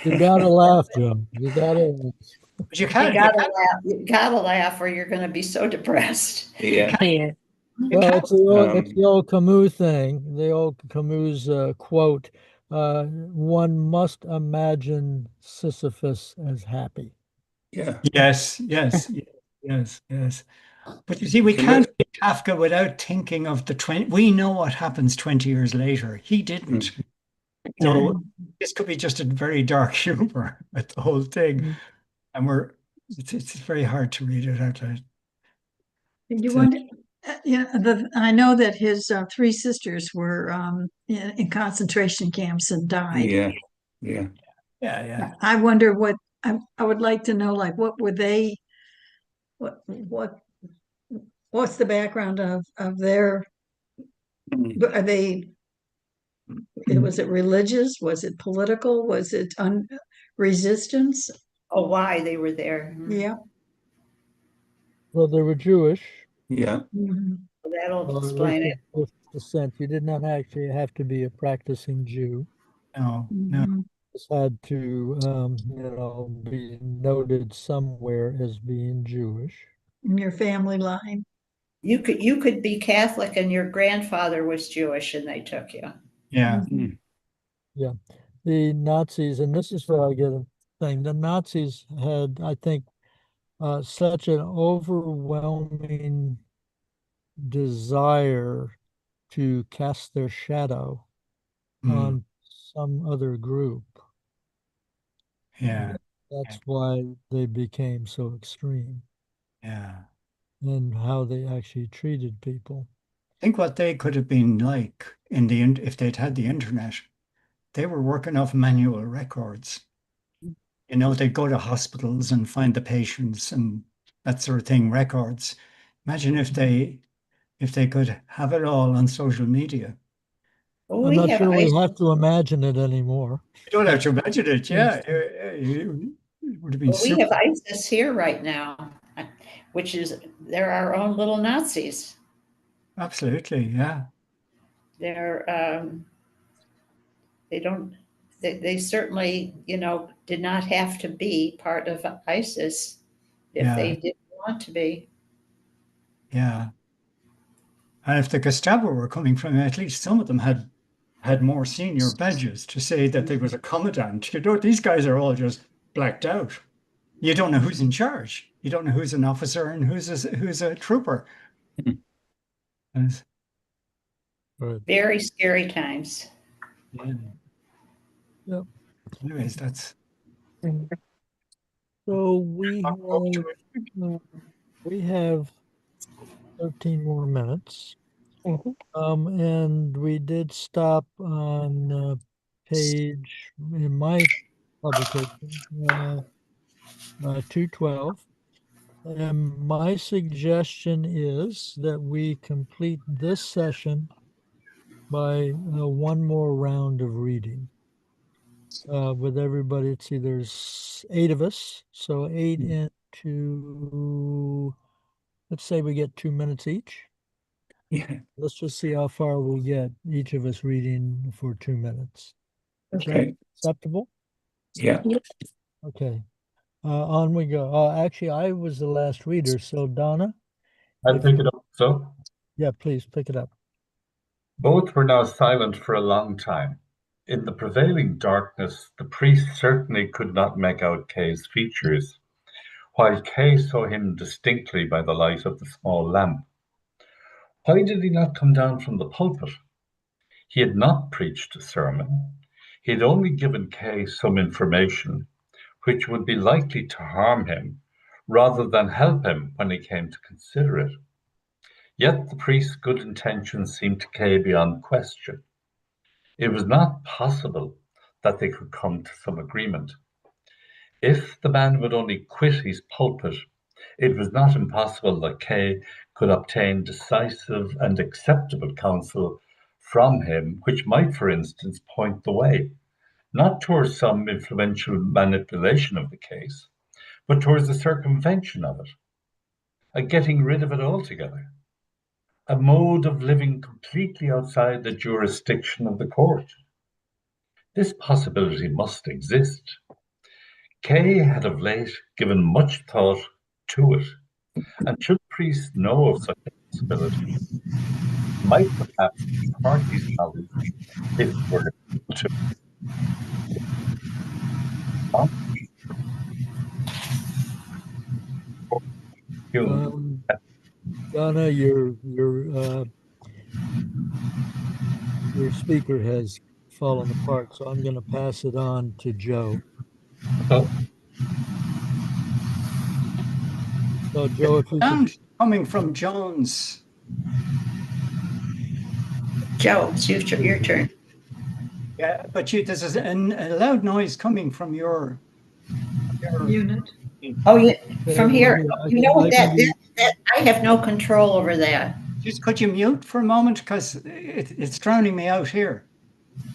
You gotta laugh, Jim. You gotta. But you gotta laugh, or you're going to be so depressed. Yeah. Well, it's the old Camus thing. The old Camus quote: "One must imagine Sisyphus as happy." Yeah. Yes. But you see, we can't read Kafka without thinking of we know what happens 20 years later. He didn't. So this could be just a very dark humor with the whole thing. And it's very hard to read it out loud. You wonder, I know that his three sisters were in concentration camps and died. Yeah. I wonder what I would like to know, like, what were they? What's the background of their? Are they? Was it religious? Was it political? Was it resistance? Oh, why they were there? Yeah. Well, they were Jewish. Yeah. That'll explain it. Descent. You did not actually have to be a practicing Jew. No. Just had to, be noted somewhere as being Jewish. In your family line. You could be Catholic and your grandfather was Jewish and they took you. Yeah. Yeah. The Nazis, and this is where I get a thing, the Nazis had, I think, such an overwhelming desire to cast their shadow on some other group. Yeah. That's why they became so extreme. Yeah. And how they actually treated people. I think what they could have been like if they'd had the internet, they were working off manual records. They'd go to hospitals and find the patients and that sort of thing, records. Imagine if they could have it all on social media. Well, I'm not sure we have to imagine it anymore. You don't have to imagine it, yeah. It would have been we have ISIS here right now. which is they're our own little Nazis. Absolutely, yeah. They're they certainly, did not have to be part of ISIS if Yeah. they didn't want to be. Yeah. And if the Gestapo were coming from, at least some of them had more senior badges to say that there was a commandant. These guys are all just blacked out. You don't know who's in charge. You don't know who's an officer and who's a trooper. And Right. Very scary times. yeah. Yep. Anyways, that's So we have 13 more minutes. Mhm. And we did stop on page in my publication 212. And my suggestion is that we complete this session by one more round of reading. With everybody, let's see, there's 8 of us, so 8 into, let's say we get 2 minutes each. Yeah. Let's just see how far we get, each of us reading for 2 minutes. Okay. Acceptable? Yeah. Okay. On we go. Actually, I was the last reader, so Donna, I'll pick it up. So, yeah, please pick it up. both were now silent for a long time. In the prevailing darkness, the priest certainly could not make out Kay's features, while Kay saw him distinctly by the light of the small lamp. Why did he not come down from the pulpit? He had not preached a sermon. He had only given Kay some information which would be likely to harm him rather than help him when he came to consider it. Yet the priest's good intentions seemed to Kay beyond question. It was not possible that they could come to some agreement. If the man would only quit his pulpit, it was not impossible that Kay could obtain decisive and acceptable counsel from him, which might, for instance, point the way, not towards some influential manipulation of the case, but towards the circumvention of it, a getting rid of it altogether, a mode of living completely outside the jurisdiction of the court. This possibility must exist. Kay had of late given much thought to it, and should priests know of such a possibility, might perhaps impart his knowledge if it were to. Donna, your speaker has fallen apart, so I'm going to pass it on to Joe. Oh, So, Joe, if you could, sound coming from Jones. Joe, it's your turn. Yeah, but there's a loud noise coming from your Unit. Oh, yeah, from here. I can be- That I have no control over that. Just could you mute for a moment, because it's drowning me out here.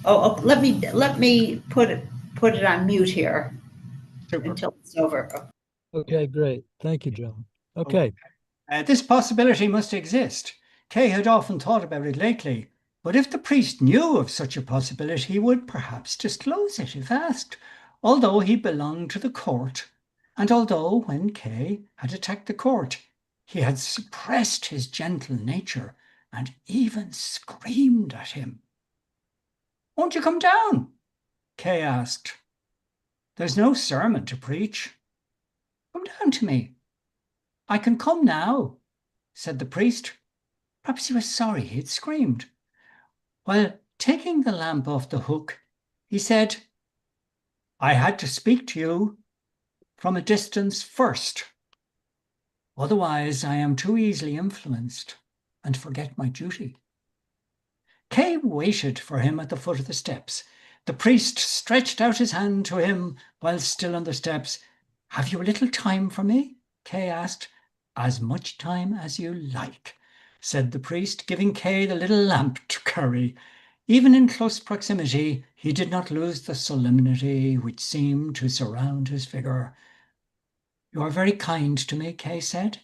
Oh, let me put it on mute here Super. until it's over. Okay, great. Thank you, Joe. Okay. This possibility must exist. Kay had often thought about it lately, but if the priest knew of such a possibility, he would perhaps disclose it if asked, although he belonged to the court, and although when Kay had attacked the court, he had suppressed his gentle nature and even screamed at him. "Won't you come down?" Kay asked. "There's no sermon to preach." "Come down to me." "I can come now," said the priest. Perhaps he was sorry he had screamed. While taking the lamp off the hook, he said, "I had to speak to you from a distance first. Otherwise, I am too easily influenced and forget my duty." Kay waited for him at the foot of the steps. The priest stretched out his hand to him while still on the steps. "Have you a little time for me?" Kay asked. "As much time as you like," said the priest, giving Kay the little lamp to carry. Even in close proximity, he did not lose the solemnity which seemed to surround his figure. "You are very kind to me," Kay said.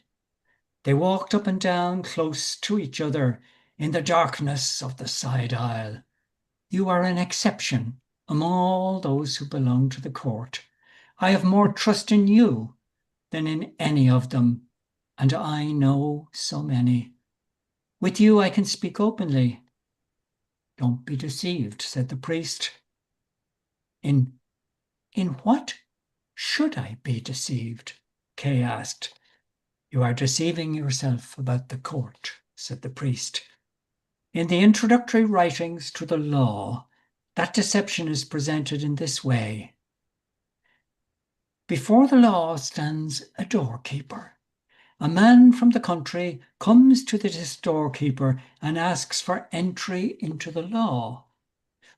They walked up and down close to each other in the darkness of the side aisle. You are an exception among all those who belong to the court. I have more trust in you than in any of them, and I know so many. With you I can speak openly. Don't be deceived, said the priest. In what should I be deceived? Kay asked. You are deceiving yourself about the court, said the priest. In the introductory writings to the law, that deception is presented in this way. Before the law stands a doorkeeper. A man from the country comes to this doorkeeper and asks for entry into the law.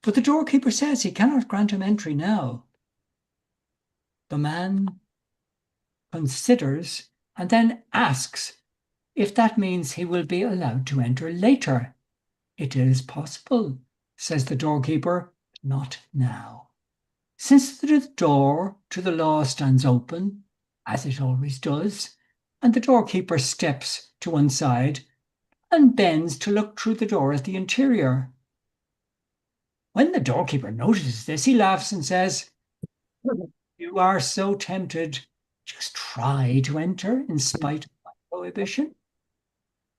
But the doorkeeper says he cannot grant him entry now. The man considers and then asks if that means he will be allowed to enter later. It is possible, says the doorkeeper, not now. Since the door to the law stands open, as it always does, and the doorkeeper steps to one side and bends to look through the door at the interior. When the doorkeeper notices this, he laughs and says, you are so tempted, just try to enter in spite of my prohibition.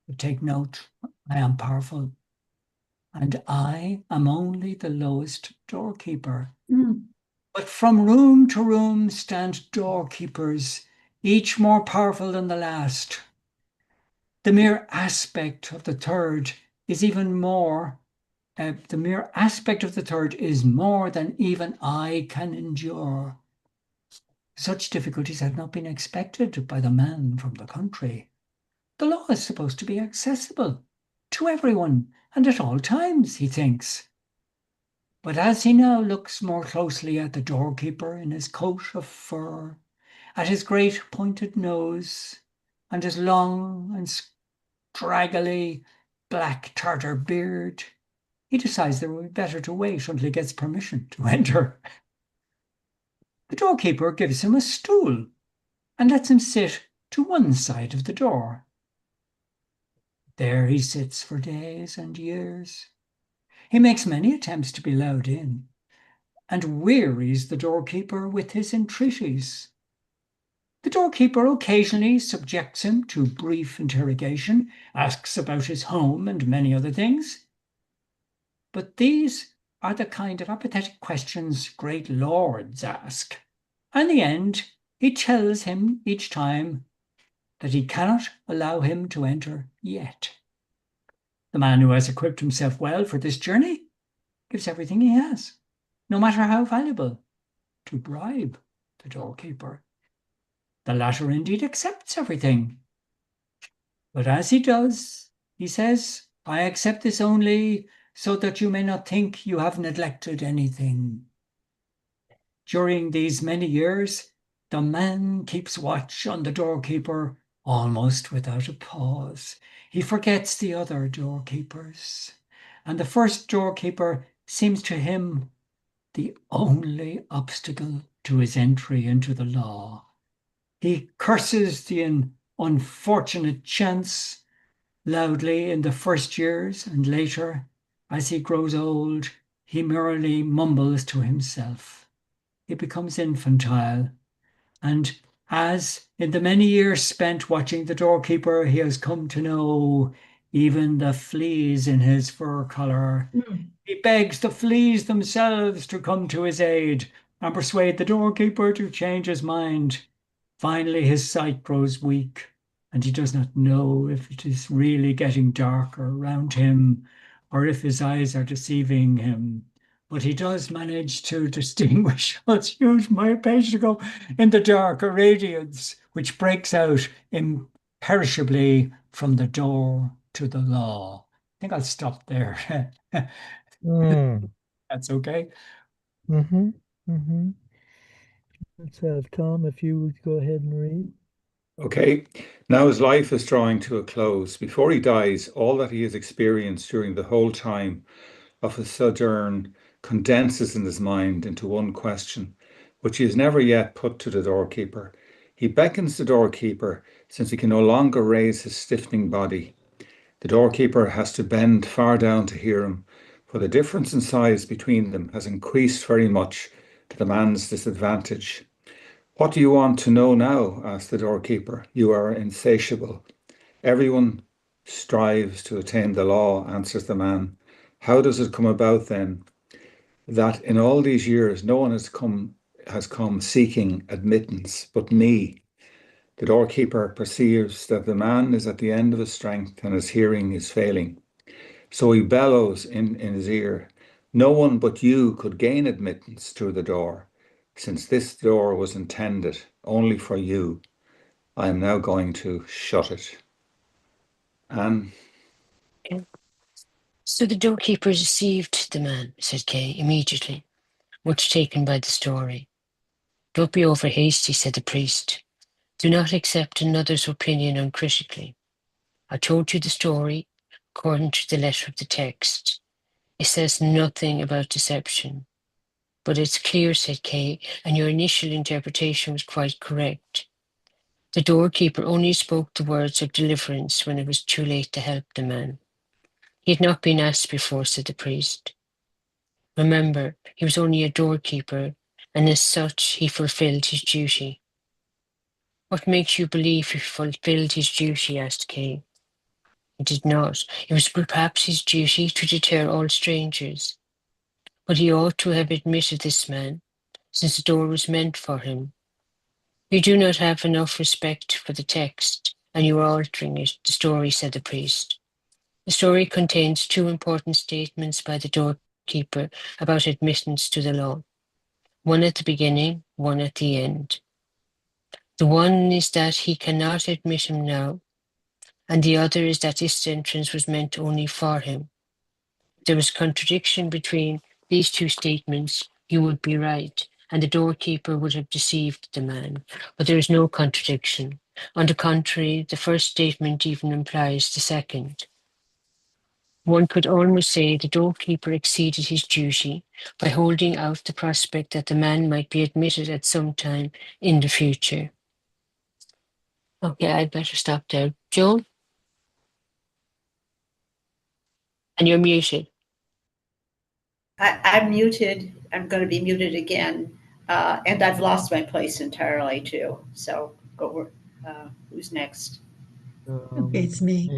But take note, I am powerful, and I am only the lowest doorkeeper. But from room to room stand doorkeepers, each more powerful than the last. The mere aspect of the third is more than even I can endure. Such difficulties had not been expected by the man from the country. The law is supposed to be accessible to everyone and at all times, he thinks. But as he now looks more closely at the doorkeeper in his coat of fur, at his great pointed nose, and his long and straggly black Tartar beard, he decides that it would be better to wait until he gets permission to enter. The doorkeeper gives him a stool and lets him sit to one side of the door. There he sits for days and years. He makes many attempts to be allowed in, and wearies the doorkeeper with his entreaties. The doorkeeper occasionally subjects him to brief interrogation, asks about his home and many other things. But these are the kind of apathetic questions great lords ask. In the end, he tells him each time that he cannot allow him to enter yet. The man who has equipped himself well for this journey gives everything he has, no matter how valuable, to bribe the doorkeeper. The latter indeed accepts everything. But as he does, he says, I accept this only so that you may not think you have neglected anything. During these many years, the man keeps watch on the doorkeeper almost without a pause. He forgets the other doorkeepers, and the first doorkeeper seems to him the only obstacle to his entry into the law. He curses the unfortunate chance loudly in the first years, and later, as he grows old, he merely mumbles to himself. He becomes infantile, and as in the many years spent watching the doorkeeper, he has come to know even the fleas in his fur collar. He begs the fleas themselves to come to his aid and persuade the doorkeeper to change his mind. Finally, his sight grows weak, and he does not know if it is really getting darker around him or if his eyes are deceiving him. But he does manage to distinguish, let's use my page to go, in the dark a radiance which breaks out imperishably from the door to the law. I think I'll stop there. That's okay. Let's have Tom, if you would go ahead and read. Okay, now his life is drawing to a close. Before he dies, all that he has experienced during the whole time of his sojourn condenses in his mind into one question, which he has never yet put to the doorkeeper. He beckons the doorkeeper since he can no longer raise his stiffening body. The doorkeeper has to bend far down to hear him, for the difference in size between them has increased very much to the man's disadvantage. "What do you want to know now?" asked the doorkeeper. "You are insatiable." "Everyone strives to attain the law," answers the man. "How does it come about then that in all these years no one has come seeking admittance but me?" The doorkeeper perceives that the man is at the end of his strength and his hearing is failing. So he bellows in his ear, "No one but you could gain admittance through the door, since this door was intended only for you. I am now going to shut it." Anne? "So the doorkeeper deceived the man," said Kay immediately, much taken by the story. "Don't be over hasty," said the priest. "Do not accept another's opinion uncritically. I told you the story according to the letter of the text. It says nothing about deception. But it's clear," said Kay, "and your initial interpretation was quite correct. The doorkeeper only spoke the words of deliverance when it was too late to help the man. He had not been asked before," said the priest. "Remember, he was only a doorkeeper, and as such he fulfilled his duty." "What makes you believe he fulfilled his duty?" asked Kay. "He did not. It was perhaps his duty to deter all strangers. But he ought to have admitted this man, since the door was meant for him. You do not have enough respect for the text, and you are altering it, the story," said the priest. "The story contains two important statements by the doorkeeper about admittance to the law. One at the beginning, one at the end. The one is that he cannot admit him now, and the other is that this entrance was meant only for him. If there was contradiction between these two statements, you would be right, and the doorkeeper would have deceived the man. But there is no contradiction. On the contrary, the first statement even implies the second. One could almost say the doorkeeper exceeded his duty by holding out the prospect that the man might be admitted at some time in the future." Okay, I'd better stop there. Joan? And you're muted. I'm muted. I'm going to be muted again. And I've lost my place entirely too. So who's next? Okay, it's me.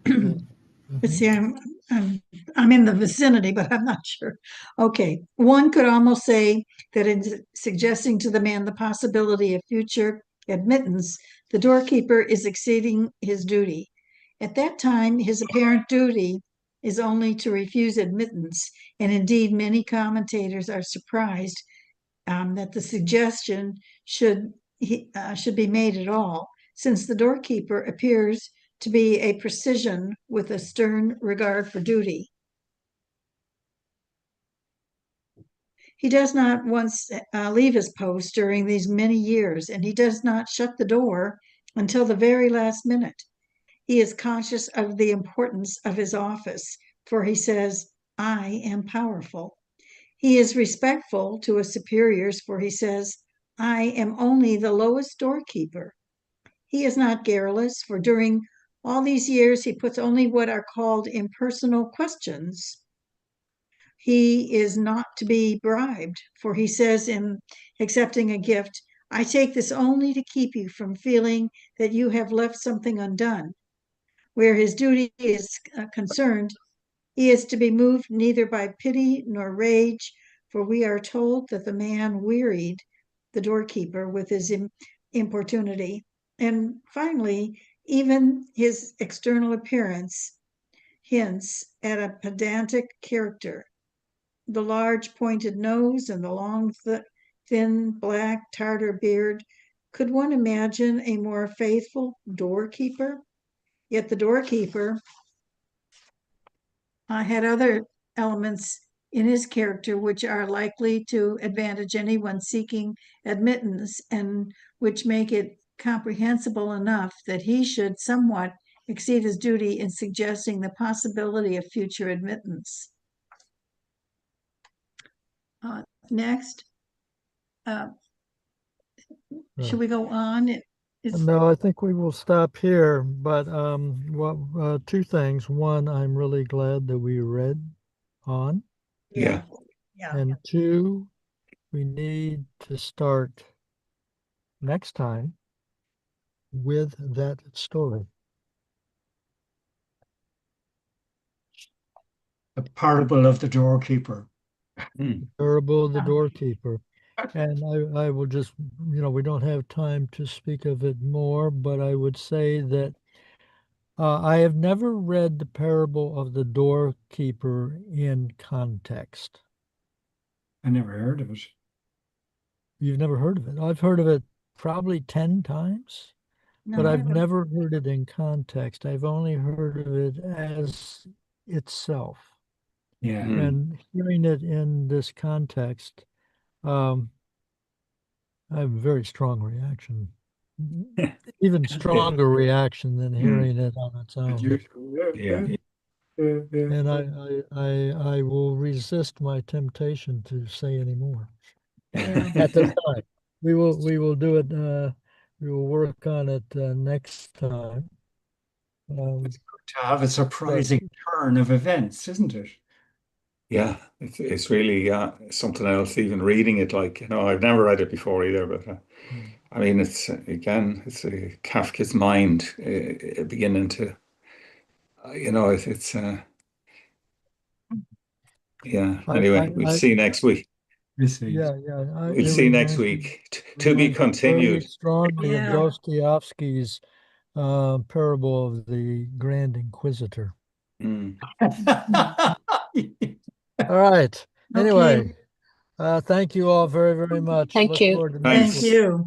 And, But see, I'm in the vicinity, but I'm not sure. Okay, one could almost say that in suggesting to the man the possibility of future admittance, the doorkeeper is exceeding his duty. At that time, his apparent duty is only to refuse admittance, and indeed, many commentators are surprised that the suggestion should be made at all, since the doorkeeper appears to be a precision with a stern regard for duty. He does not once leave his post during these many years, and he does not shut the door until the very last minute. He is conscious of the importance of his office, for he says, "I am powerful." He is respectful to his superiors, for he says, "I am only the lowest doorkeeper." He is not garrulous, for during all these years he puts only what are called impersonal questions. He is not to be bribed, for he says in accepting a gift, "I take this only to keep you from feeling that you have left something undone." Where his duty is concerned, he is to be moved neither by pity nor rage, for we are told that the man wearied the doorkeeper with his importunity. And finally, even his external appearance hints at a pedantic character. The large pointed nose and the long, thin black Tartar beard. Could one imagine a more faithful doorkeeper? Yet the doorkeeper had other elements in his character which are likely to advantage anyone seeking admittance, and which make it comprehensible enough that he should somewhat exceed his duty in suggesting the possibility of future admittance. Next, Should we go on? It's, No, I think we will stop here, but two things. One, I'm really glad that we read on, Yeah. yeah. and two, we need to start next time with that story. The parable of the doorkeeper. Parable the Yeah. doorkeeper. And I will just, we don't have time to speak of it more, but I would say that I have never read the parable of the doorkeeper in context. I never heard of it. You've never heard of it? I've heard of it probably 10 times, but No, I I've haven't. never heard it in context. I've only heard of it as itself. Yeah. And hearing it in this context, I have a very strong reaction. Even stronger reaction than hearing it on its own. Yeah. And I will resist my temptation to say any more Yeah. at this time. We will do it. We will work on it next time. To have a surprising turn of events, isn't it? Yeah, it's really something else. Even reading it, I've never read it before either. But I mean, it's Kafka's mind beginning to, yeah. Anyway, we'll see next week. You see. Yeah. We'll see next week. To be Very continued. strongly of Yeah. Dostoevsky's parable of the Grand Inquisitor. All right. Anyway, thank you all very, very much. Thank Look you. forward to Thanks. next Thank week. you.